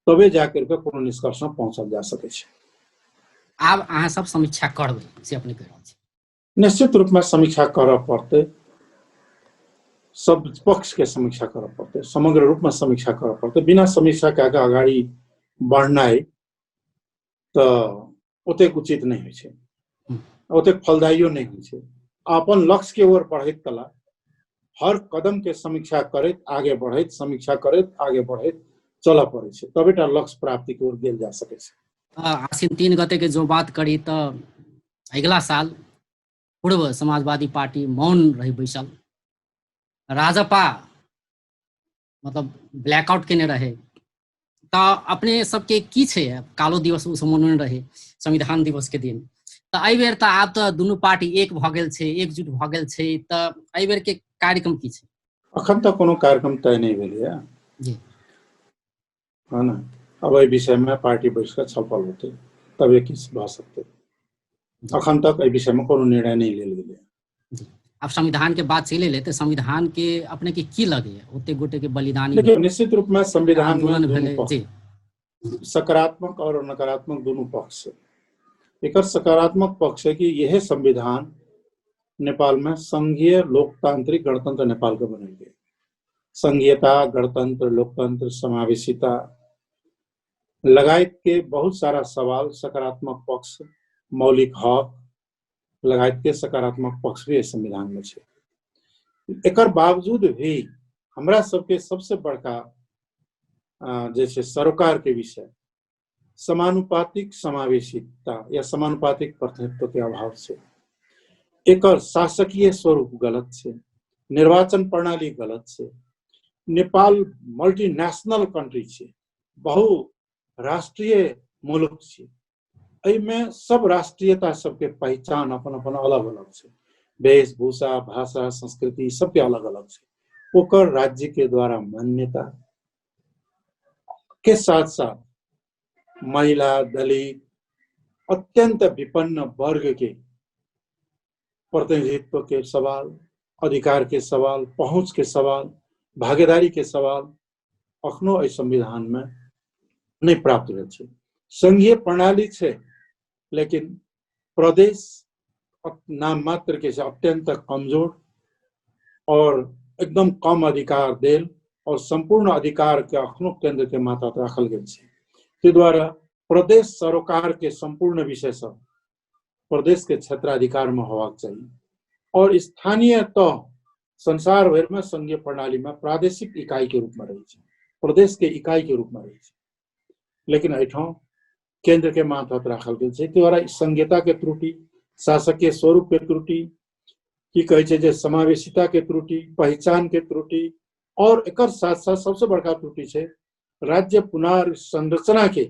Speaker 2: तबे जाकर के कोनो निष्कर्ष में पहुँचल जा सकै छै।
Speaker 1: आब अहाँ सब समीक्षा करबै से अपने कह रहल छी?
Speaker 2: निश्चित रूप में समीक्षा करऽ पड़तै, सब पक्ष के समीक्षा करऽ पड़तै, समग्र रूप में समीक्षा करऽ पड़तै। बिना समीक्षा कए कऽ आगाड़ी बढ़नाइ तऽ ओतेक उचित नहीं होइ छै, ओतेक फलदायियो नहीं होइ छै। अपन लक्ष्य के ओर बढ़ैत कला हर कदम के समीक्षा करैत आगे बढ़ैत, समीक्षा करैत आगे बढ़ैत चलऽ पड़ै छै, तबेटा लक्ष्य प्राप्ति की ओर गेल जा सकै छै।
Speaker 1: आसिन 3 गते के जो बात करी तो अगला साल पूर्व समाजवादी पार्टी मौन रही बैसल, राजपा मतलब ब्लैकआउट केने रहे। तो अपने सबके की छै कालो दिवस उस मनोनयन रहे संविधान दिवस के दिन, तो एहि बेर तो आब तो दुनू पार्टी एक भऽ गेल छै, एकजुट भऽ गेल छै, तो एहि बेर के कार्यक्रम की छै?
Speaker 2: अखन तक कोनो कार्यक्रम तय नहीं भेलैया
Speaker 1: जी,
Speaker 2: है ना। अब एहि विषय में पार्टी बैस कऽ छलफल होतै, तबे किछु भऽ सकतै। अखन तक एहि विषय में कोनो निर्णय नहीं लेल गेलै।
Speaker 1: जी, अब संविधान के बात चले ले तो संविधान के अपने के की लगे ओते गोटे के बलिदानी
Speaker 2: देखिए, निश्चित रूप में संविधान में
Speaker 1: आंदोलन
Speaker 2: दोनों
Speaker 1: भेले? जी,
Speaker 2: पक्ष, सकारात्मक और नकारात्मक दोनों पक्ष है। एक सकारात्मक पक्ष है कि यह संविधान नेपाल में संघीय लोकतांत्रिक गणतंत्र नेपाल के बनल गए। संघीयता, गणतंत्र, लोकतंत्र, समावेशिता लगायत के बहुत सारा सवाल, सकारात्मक पक्ष, मौलिक हक लगायत के सकारात्मक पक्ष भी संविधान में छै। एकर बावजूद भी हमरा सबके सबसे बड़का जे छै सरोकार के विषय समानुपातिक समावेशिता या समानुपातिक प्रतिनिधित्व के अभाव से एकर शासकीय स्वरूप गलत है, निर्वाचन प्रणाली गलत है। नेपाल मल्टीनेशनल कंट्री है, बहुराष्ट्रीय मुल्क है। एहिमे सब राष्ट्रीयता सबके पहचान अपन अपन अलग अलग है, वेशभूषा, भाषा, संस्कृति सबके अलग अलग है। ओकर राज्य के द्वारा मान्यता के साथ साथ महिला, दलित, अत्यंत विपन्न वर्ग के प्रतिनिधित्व के सवाल, अधिकार के सवाल, पहुंच के सवाल, भागीदारी के सवाल अखनो इस संविधान में नहीं प्राप्त भेल छै। संघीय प्रणाली है, लेकिन प्रदेश नाम मात्र के अत्यंत कमजोर और एकदम कम अधिकार देल और संपूर्ण अधिकार के अखनो केंद्र के माथा राखल गेल छै। ते द्वारा प्रदेश सरकार के संपूर्ण विषय सब प्रदेश के क्षेत्राधिकार में होबाक चाहिए और स्थानीय तह संसार भर में संघीय प्रणाली में प्रादेशिक इकाई के रूप में रही है, प्रदेश के इकाई के रूप में रही है। लेकिन एठाम केंद्र के माथा राखल गेल छै। ते द्वारा संघीयता के त्रुटि, शासकीय स्वरूप के त्रुटि, की कहे छै जे समावेशिता के त्रुटि, पहचान के त्रुटि और एकर साथ साथ सबसे बड़का त्रुटि है राज्य पुनर्संरचना के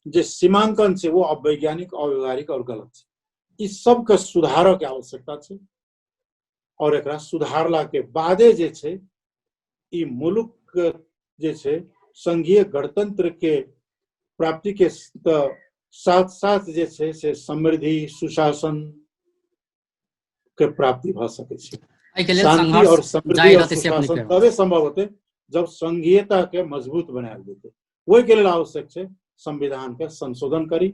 Speaker 2: जे सीमांकन है वो अवैज्ञानिक, अव्यवहारिक और गलत है। इस सब के सुधार के आवश्यकता है और एकरा सुधारला के बादे जे छै ई मुल्क जे छै संघीय गणतंत्र के प्राप्ति के साथ साथ जे छै से समृद्धि, सुशासन के प्राप्ति भ सके छै।
Speaker 1: एहि के लेल
Speaker 2: शांति
Speaker 1: संघर्ष
Speaker 2: और समृद्धि
Speaker 1: जारी
Speaker 2: और
Speaker 1: रहतै से अपने
Speaker 2: सुशासन
Speaker 1: कहब।
Speaker 2: तबे संभव होते जब संघीयता के मजबूत बनायल जेतै। वही के लिए आवश्यक है संविधान के संशोधन करी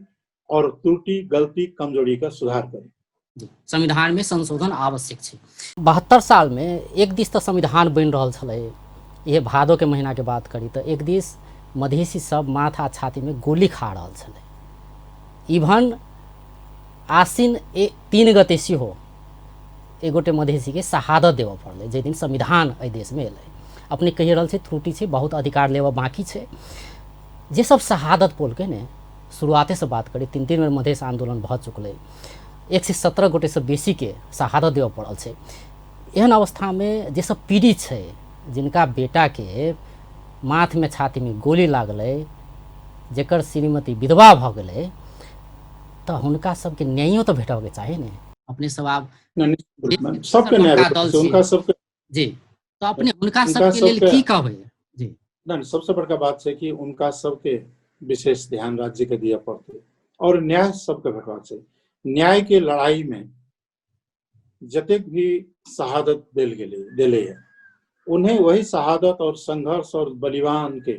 Speaker 2: और त्रुटि, गलती, कमजोरी का सुधार करी।
Speaker 1: संविधान में संशोधन आवश्यक है। 72 साल में एक दिस तो संविधान बन रहा छलै, ये भादो के महीना के बात करी तो एक दिस मधेसी सब माथा छाती में गोली खा रहा छलै। इवन आसिन 3 गते सेहो एक गोटे मधेसी के शहादत देव पड़लै जे दिन संविधान एहि देश में एलै। अपने कहि रहल छै त्रुटि छै, बहुत अधिकार लेवा बाकी छै। जे सब शहादत पोलकै ने, शुरुआते से बात करी 3 बेर मधेश आंदोलन भ चुकलै, 117 गोटे से बेसी के शहादत देव पड़ल छै। एहन अवस्था में जे सब पीड़ित छै, जिनका बेटा के माथ में छाती में गोली लागलै, जेकर श्रीमती विधवा भ गेलै, तो हुनका सबके न्यायो तो भेटब के चाही ने। अपने सब आब
Speaker 2: सबके न्याय भेटै छै, उनका सबके
Speaker 1: जी, तो अपने उनका
Speaker 2: उनका
Speaker 1: सबके लेल
Speaker 2: सबके-
Speaker 1: की कहबै? जी
Speaker 2: नहीं, सबसे बड़का बात है कि उनका सबके विशेष ध्यान राज्य के दिए पड़ते और न्याय सबके भेटबाक चाहिए। न्याय के लड़ाई में जतेक भी शहादत दिले है, उन्हें वही शहादत और संघर्ष और बलिदान के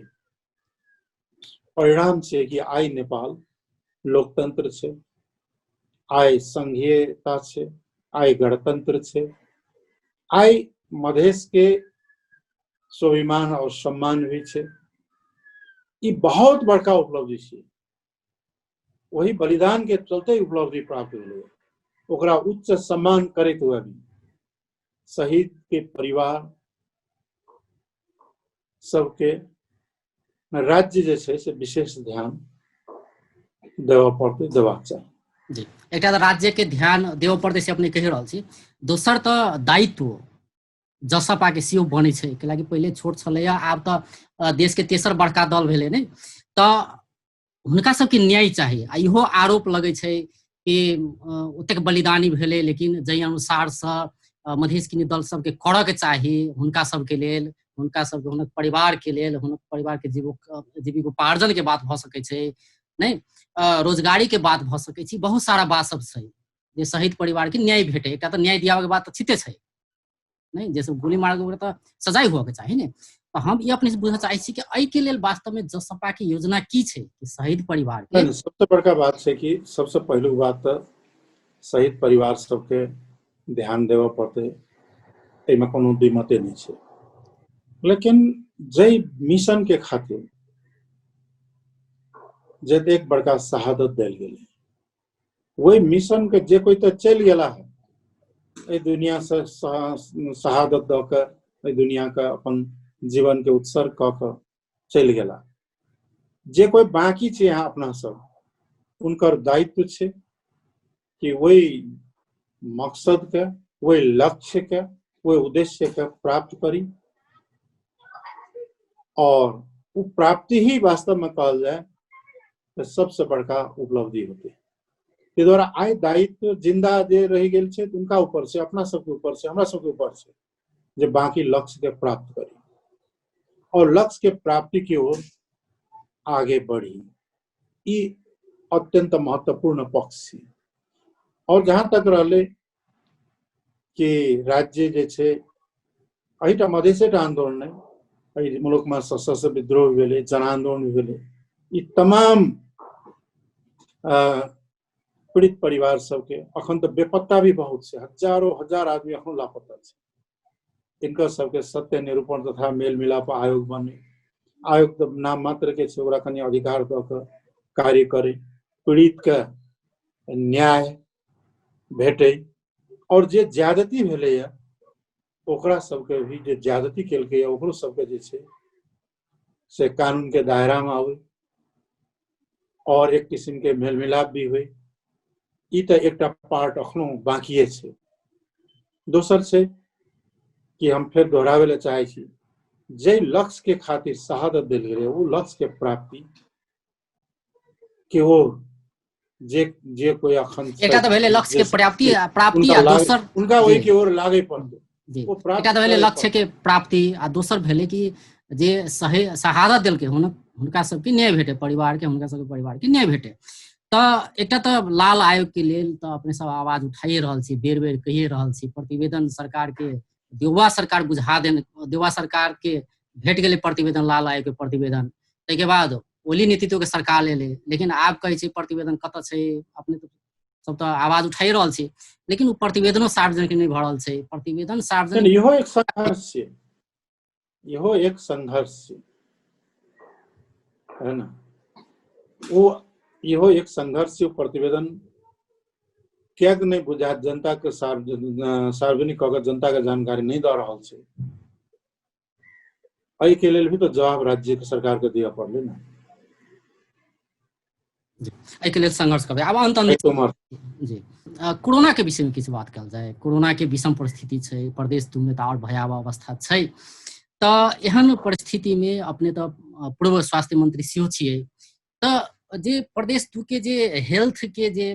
Speaker 2: परिणाम से कि आई नेपाल लोकतंत्र है, आई संघीयता है, आई गणतंत्र है, आई मधेश के स्वाभिमान और सम्मान भी है। ये बहुत बड़का उपलब्धि है। वही बलिदान के चलते उपलब्धि प्राप्त हुई। ओकरा उच्च सम्मान करते हुए भी शहीद के परिवार सबके राज्य जैसे से विशेष ध्यान देवा पड़ते, देवाक चाहिए।
Speaker 1: जी, एक राज्य के ध्यान देव पड़तै से अपने कहि रहल छी। दोसर तो दायित्व जसपा के सीओ बनै छै, कैलाकि पहिले छोट छलैया, आब तो देश के तेसर बड़का दल भेलै ने, तो हुनका सबके न्याय चाही। आ इहो आरोप लगै छै कि ओतेक बलिदानी भेलै, लेकिन जै अनुसार से मधेश किनी दल सबके करऽ के चाही हुनका सबके लेल, हुनका सबके हुनक परिवार के लेल, हुनक परिवार के जीविकोपार्जन के बात भ सकै छै, नहीं रोजगारी के बात भ सकै छै। बहुत सारा बात सब छै जे शहीद परिवार के न्याय भेटे। एकटा तो न्याय दियावे के बात तो छिते छै, नहीं जैसे गोली मार तो सजाई हुआ के चाहिए ने। तो हम ये अपने से बुझना चाहे छी कि एहि के लेल वास्तव में जसपा की योजना की छै कि शहीद परिवार के?
Speaker 2: सबसे बड़का बात है कि सबसे पहलू बात तो शहीद परिवार सबके ध्यान देवा पड़ते, एहिमे कोनो दिमते नहीं है। लेकिन जय मिशन के खातिर जतेक बड़का शहादत दिल गेलै, वही मिशन के जे कोई तो चल गया है ए दुनिया से शहादत द के दुनिया का अपन जीवन के उत्सर्ग क के चल गया। जे कोई बाकी छे यहाँ अपना सब उनकर दायित्व छे कि वही मकसद के, वही लक्ष्य के, वही उद्देश्य के प्राप्त करी और वो प्राप्ति ही वास्तव में कहल जाए तो सबसे बड़का उपलब्धि होती है। ते द्वारा आय दायित्व जिंदा जे रह गेल छे उनका ऊपर से, अपना सबके ऊपर से, हमरा सबके ऊपर से जे बाकी लक्ष्य के प्राप्त करी और लक्ष्य के प्राप्ति की ओर आगे बढ़ी। ये अत्यंत महत्वपूर्ण पक्ष है। और जहां तक रहले कि राज्य जे छे अहिटा मधेसेटा आंदोलन नहीं, अहि मुल्क में सशस्त्र विद्रोह भेले, जन आंदोलन भेले, ये तमाम पीड़ित परिवार सबके अखन तो बेपत्ता भी बहुत से, हजारों हजार आदमी अखन लापता छे। इनका सबके सत्य निरूपण तथा मेल मिलाप आयोग बने, आयोग तो नाम मात्र के छे, ओकरा कनी अधिकार द के कार्य करे, पीड़ित के न्याय भेटे और जे ज्यादती भेले या ओकरा सबके भी जे ज्यादती केलके ओकरो सबके जे छे से कानून के दायरा में आवे और एक किस्म के मेल मिलाप भी हुए। ई तो एक पार्ट अखनो बाकी छे। दोसर छे कि हम फिर दोहरावे ले चाहे छी, जे लक्ष्य के खातिर शहादत दिल गए वो लक्ष्य के प्राप्ति के वो जे कोई अखन
Speaker 1: एकटा तो भेले लक्ष्य के प्राप्ति आ दोसर
Speaker 2: उनका वही की ओर लागे पड़ते
Speaker 1: जी, एकटा तो भेले लक्ष्य के प्राप्ति आ दोसर भेले कि जे शहादत दिल के हुनका सबके न्याय भेटे, परिवार के हुनका सबके परिवार के न्याय भेटे। तो एकटा तो लाल आयोग के लेल तो अपने सब आवाज उठाइए रहल छी, बेर बेर कहिए रहल छी, प्रतिवेदन सरकार के देवा सरकार बुझा देने, देवा सरकार के भेट गेले प्रतिवेदन, लाल आयोग के प्रतिवेदन, ताहिके बाद ओली नेतृत्व के सरकार ले ले, लेकिन आब कहे छै प्रतिवेदन कत छै, अपने तो सब तो आवाज उठाई रहल छी, लेकिन वो प्रतिवेदनों सार्वजनिक नहीं भरल छै। प्रतिवेदन सार्वजनिक
Speaker 2: इहो एक संघर्ष छै, इहो एक संघर्ष है ना, वो इहो एक संघर्ष छै। प्रतिवेदन क्या नहीं बुझा, जनता के सार्वजनिक अगर जनता के जानकारी नहीं द रहा छै, एहि के लेल भी तो जवाब राज्य के सरकार के दिया पड़ले ना,
Speaker 1: एहि के लेल संघर्ष करबे। अब अंत जी कोरोना के विषय में किछु बात कल जाए। कोरोना के विषम परिस्थिति छै, प्रदेश दू में तो और भयावह अवस्था छै। तो एहन परिस्थिति में अपने तो पूर्व स्वास्थ्य मंत्री सेहो छियै, तो जे प्रदेश दू के जे हेल्थ के जे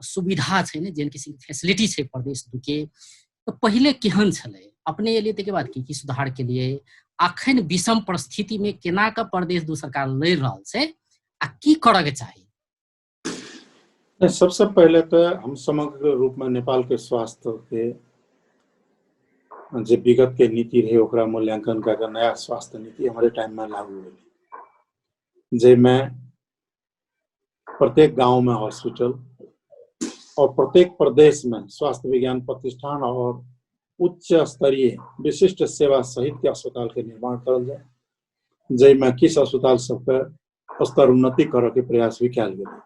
Speaker 1: सुविधा छै ने, जेन किसी फैसिलिटी छै प्रदेश दू के, तो पहले केहन छलै, अपने एलियै ताहिके बाद की सुधार के लिए, अखन विषम परिस्थिति में केना के प्रदेश दू सरकार लड़ रहल छै आ की करऽ के चाही?
Speaker 2: सबसे पहले तो हम समग्र रूप में नेपाल के स्वास्थ्य के जे विगत के नीति रहे ओकरा मूल्यांकन करके नया स्वास्थ्य नीति हमारे टाइम में लागू हुई, जेमें प्रत्येक गांव में हॉस्पिटल और प्रत्येक प्रदेश में स्वास्थ्य विज्ञान प्रतिष्ठान और उच्च स्तरीय विशिष्ट सेवा सहित के अस्पताल के निर्माण करल जाए, जेमें किस अस्पताल सबके स्तर उन्नति करे के प्रयास भी कल गए,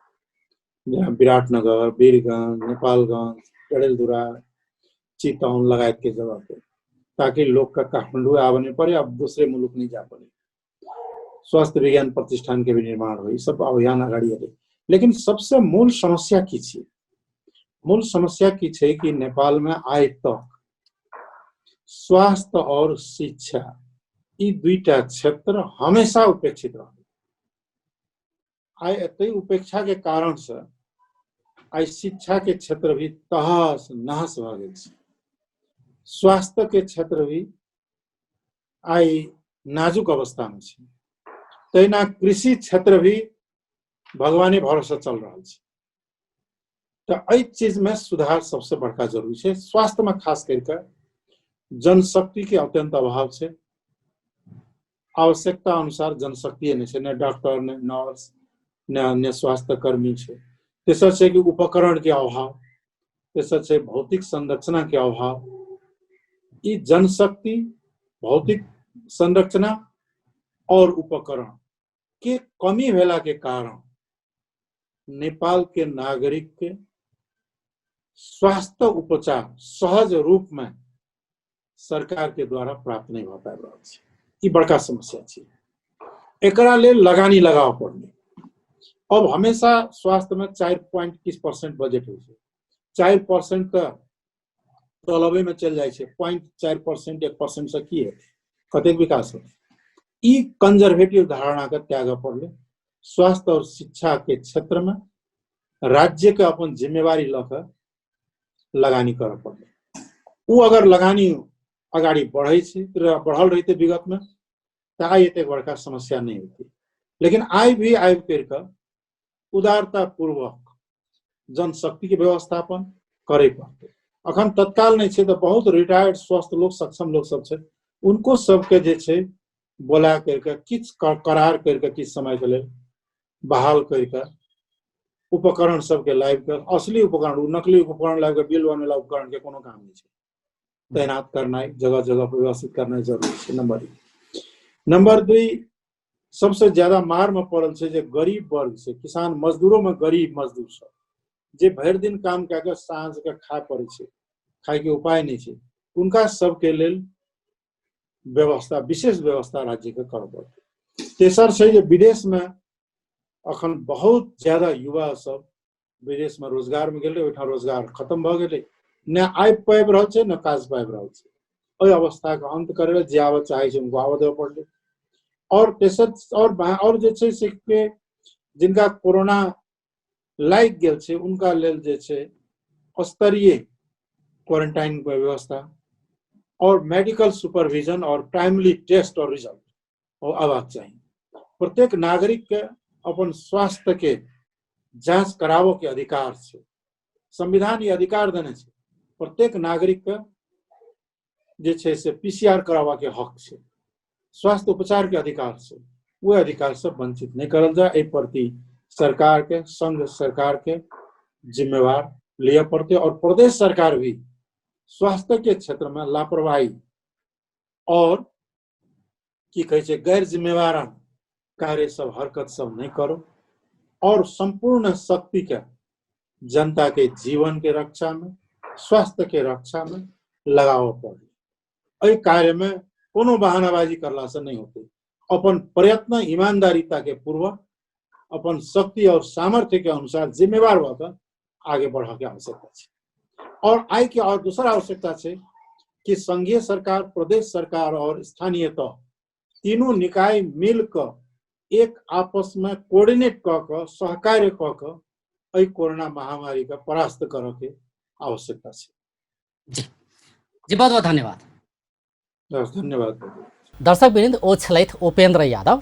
Speaker 2: जहाँ विराटनगर, वीरगंज, नेपालगंज, गडेलधुरा, चितौन लगायत के जगह पे, ताकि लोग का काठमांडू आने पड़े, अब दूसरे मुल्क नहीं जा पड़े। स्वास्थ्य विज्ञान प्रतिष्ठान के भी निर्माण हुई, सब अभियान अगाड़ी रही। लेकिन सबसे मूल समस्या की छे, मूल समस्या की छे कि नेपाल में आय तक स्वास्थ्य और शिक्षा ये दुईटा क्षेत्र हमेशा उपेक्षित रहे। आय एते उपेक्षा के कारण से आई शिक्षा के क्षेत्र भी तहस नहस भ गेल छै, स्वास्थ्य के क्षेत्र भी आई नाजुक अवस्था में छै, तहिना कृषि क्षेत्र भी भगवानी भरोसे चल रहा है। तो एहि चीज में सुधार सबसे बड़का जरूरी है। स्वास्थ्य में खास करके जनशक्ति के अत्यंत अभाव है, आवश्यकता अनुसार जनशक्ति नहीं है, न डॉक्टर, न नर्स, न अन्य स्वास्थ्य कर्मी है। तेसर है कि उपकरण के अभाव, तेसर है भौतिक संरचना के अभाव। ये जनशक्ति, भौतिक संरचना और उपकरण के कमी भेला के कारण नेपाल के नागरिक के स्वास्थ्य उपचार सहज रूप में सरकार के द्वारा प्राप्त नहीं हो पा रहा है। ये बड़का समस्या है। एकरा लेल लगानी लगाव पर्ने। अब हमेशा स्वास्थ्य में 4.21% बजेट हो 4% तो तलबे में चल जाए 0.4% 1% से की है कतेक विकास हो। ई कंजर्वेटिव धारणा का त्याग पर्ने। स्वास्थ्य और शिक्षा के क्षेत्र में राज्य के अपन जिम्मेवारी लकर लगानी कर पर्ने। वो अगर लगानी अगाडि बढ़ल रहते विगत में तो आई एक बड़का समस्या नहीं होती। लेकिन आई भी करके उदारता पूर्वक जनशक्ति के व्यवस्थापन करे पड़ते। अखन तत्काल नहीं छे तो बहुत रिटायर्ड स्वस्थ लोग सक्षम लोग सब छे उनको सबके जे छे बोला करके किछ करार करके किछ समय के लिए बहाल करके उपकरण सबके लाइव कर असली उपकरण नकली उपकरण लाइव के बिल बनेला उपकरण के कोनो काम नहीं छे। तैनात करना जगह जगह पर व्यवस्थित करना जरूरी है। नंबर 2 सबसे ज्यादा मार में पड़ल है जे गरीब वर्ग से किसान मजदूरों में गरीब मजदूर सब जे भर दिन काम करके साँझ के खा पड़े छे खाए के उपाय नहीं छे उनका सबके लेल व्यवस्था विशेष व्यवस्था राज्य के कर पड़ते। तेसर से जे विदेश में अखन बहुत ज्यादा युवा सब विदेश में रोजगार में गेल ओठा रोजगार खत्म भ गेले न आबि पाबि रहल छे न काज पाबि रहल छे। ओई अवस्था के अंत करे ले जे आवे चाहे छे उनको आवे देबे पड़ले। और तेसर और जे छे से के जिनका कोरोना लाग गेल छे उनका लेल जे छे स्तरीय क्वारंटाइन के व्यवस्था और मेडिकल सुपरविजन और टाइमली टेस्ट और रिजल्ट और आवाज चाहिए। प्रत्येक नागरिक के अपन स्वास्थ्य के जांच करावो के अधिकार छे। संविधान ये अधिकार देने छे प्रत्येक नागरिक के जे छे से पीसीआर करावा के हक छे। स्वास्थ्य उपचार के अधिकार छे वो अधिकार से वंचित नहीं करल जाए। ए प्रति सरकार के संघ सरकार के जिम्मेवार लिए पड़ते और प्रदेश सरकार भी स्वास्थ्य के क्षेत्र में लापरवाही और की कहे छे गैर जिम्मेवार कार्य सब हरकत सब नहीं करो और संपूर्ण शक्ति के जनता के जीवन के रक्षा में स्वास्थ्य के रक्षा में लगाव पड़े। एहि कार्य में कोनो बहानाबाजी करला से नहीं होते। अपन प्रयत्न ईमानदारीता के पूर्वक अपन शक्ति और सामर्थ्य के अनुसार जिम्मेवार होकर आगे बढ़ा के आवश्यकता है। और आई की और दूसरा आवश्यकता है कि संघीय सरकार प्रदेश सरकार और स्थानीय तह तीनों निकाय मिलकर एक आपस में कोऑर्डिनेट कर सहकार्य कर कोरोना महामारी का परास्त करे के आवश्यकता है।
Speaker 1: जी बहुत बहुत धन्यवाद।
Speaker 2: धन्यवाद।
Speaker 1: दर्शक वृंद ओ छलैथ उपेंद्र यादव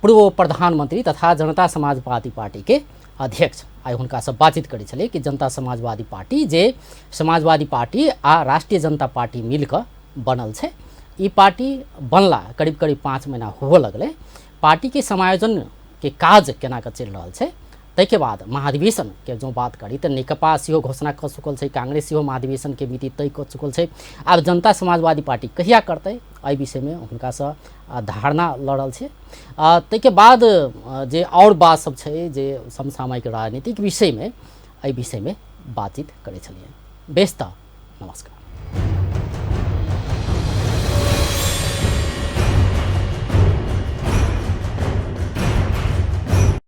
Speaker 1: पूर्व प्रधानमंत्री तथा जनता समाजवादी पार्टी के अध्यक्ष। आई हुनका से बातचीत करी छले कि जनता समाजवादी पार्टी जे समाजवादी पार्टी आ राष्ट्रीय जनता पार्टी मिलकर बनल छे। ई पार्टी बनला करीब करीब 5 महीना हो लगले। पार्टी के समायोजन के काज केना के चल रहा है तै के बाद महाधिवेशन के जो बात करी तो नेकपा सेहो घोषणा कर चुकल है कांग्रेस सेहो महाधिवेशन के मिति तय कर चुकल है। अब जनता समाजवादी पार्टी कहिया करते एहि विषय में हुनका से धारणा लड़ल है। तै के बाद जे और बात सब है जे समसामयिक राजनीतिक विषय में एहि विषय में बातचीत करे छलिए। बेस त नमस्कार।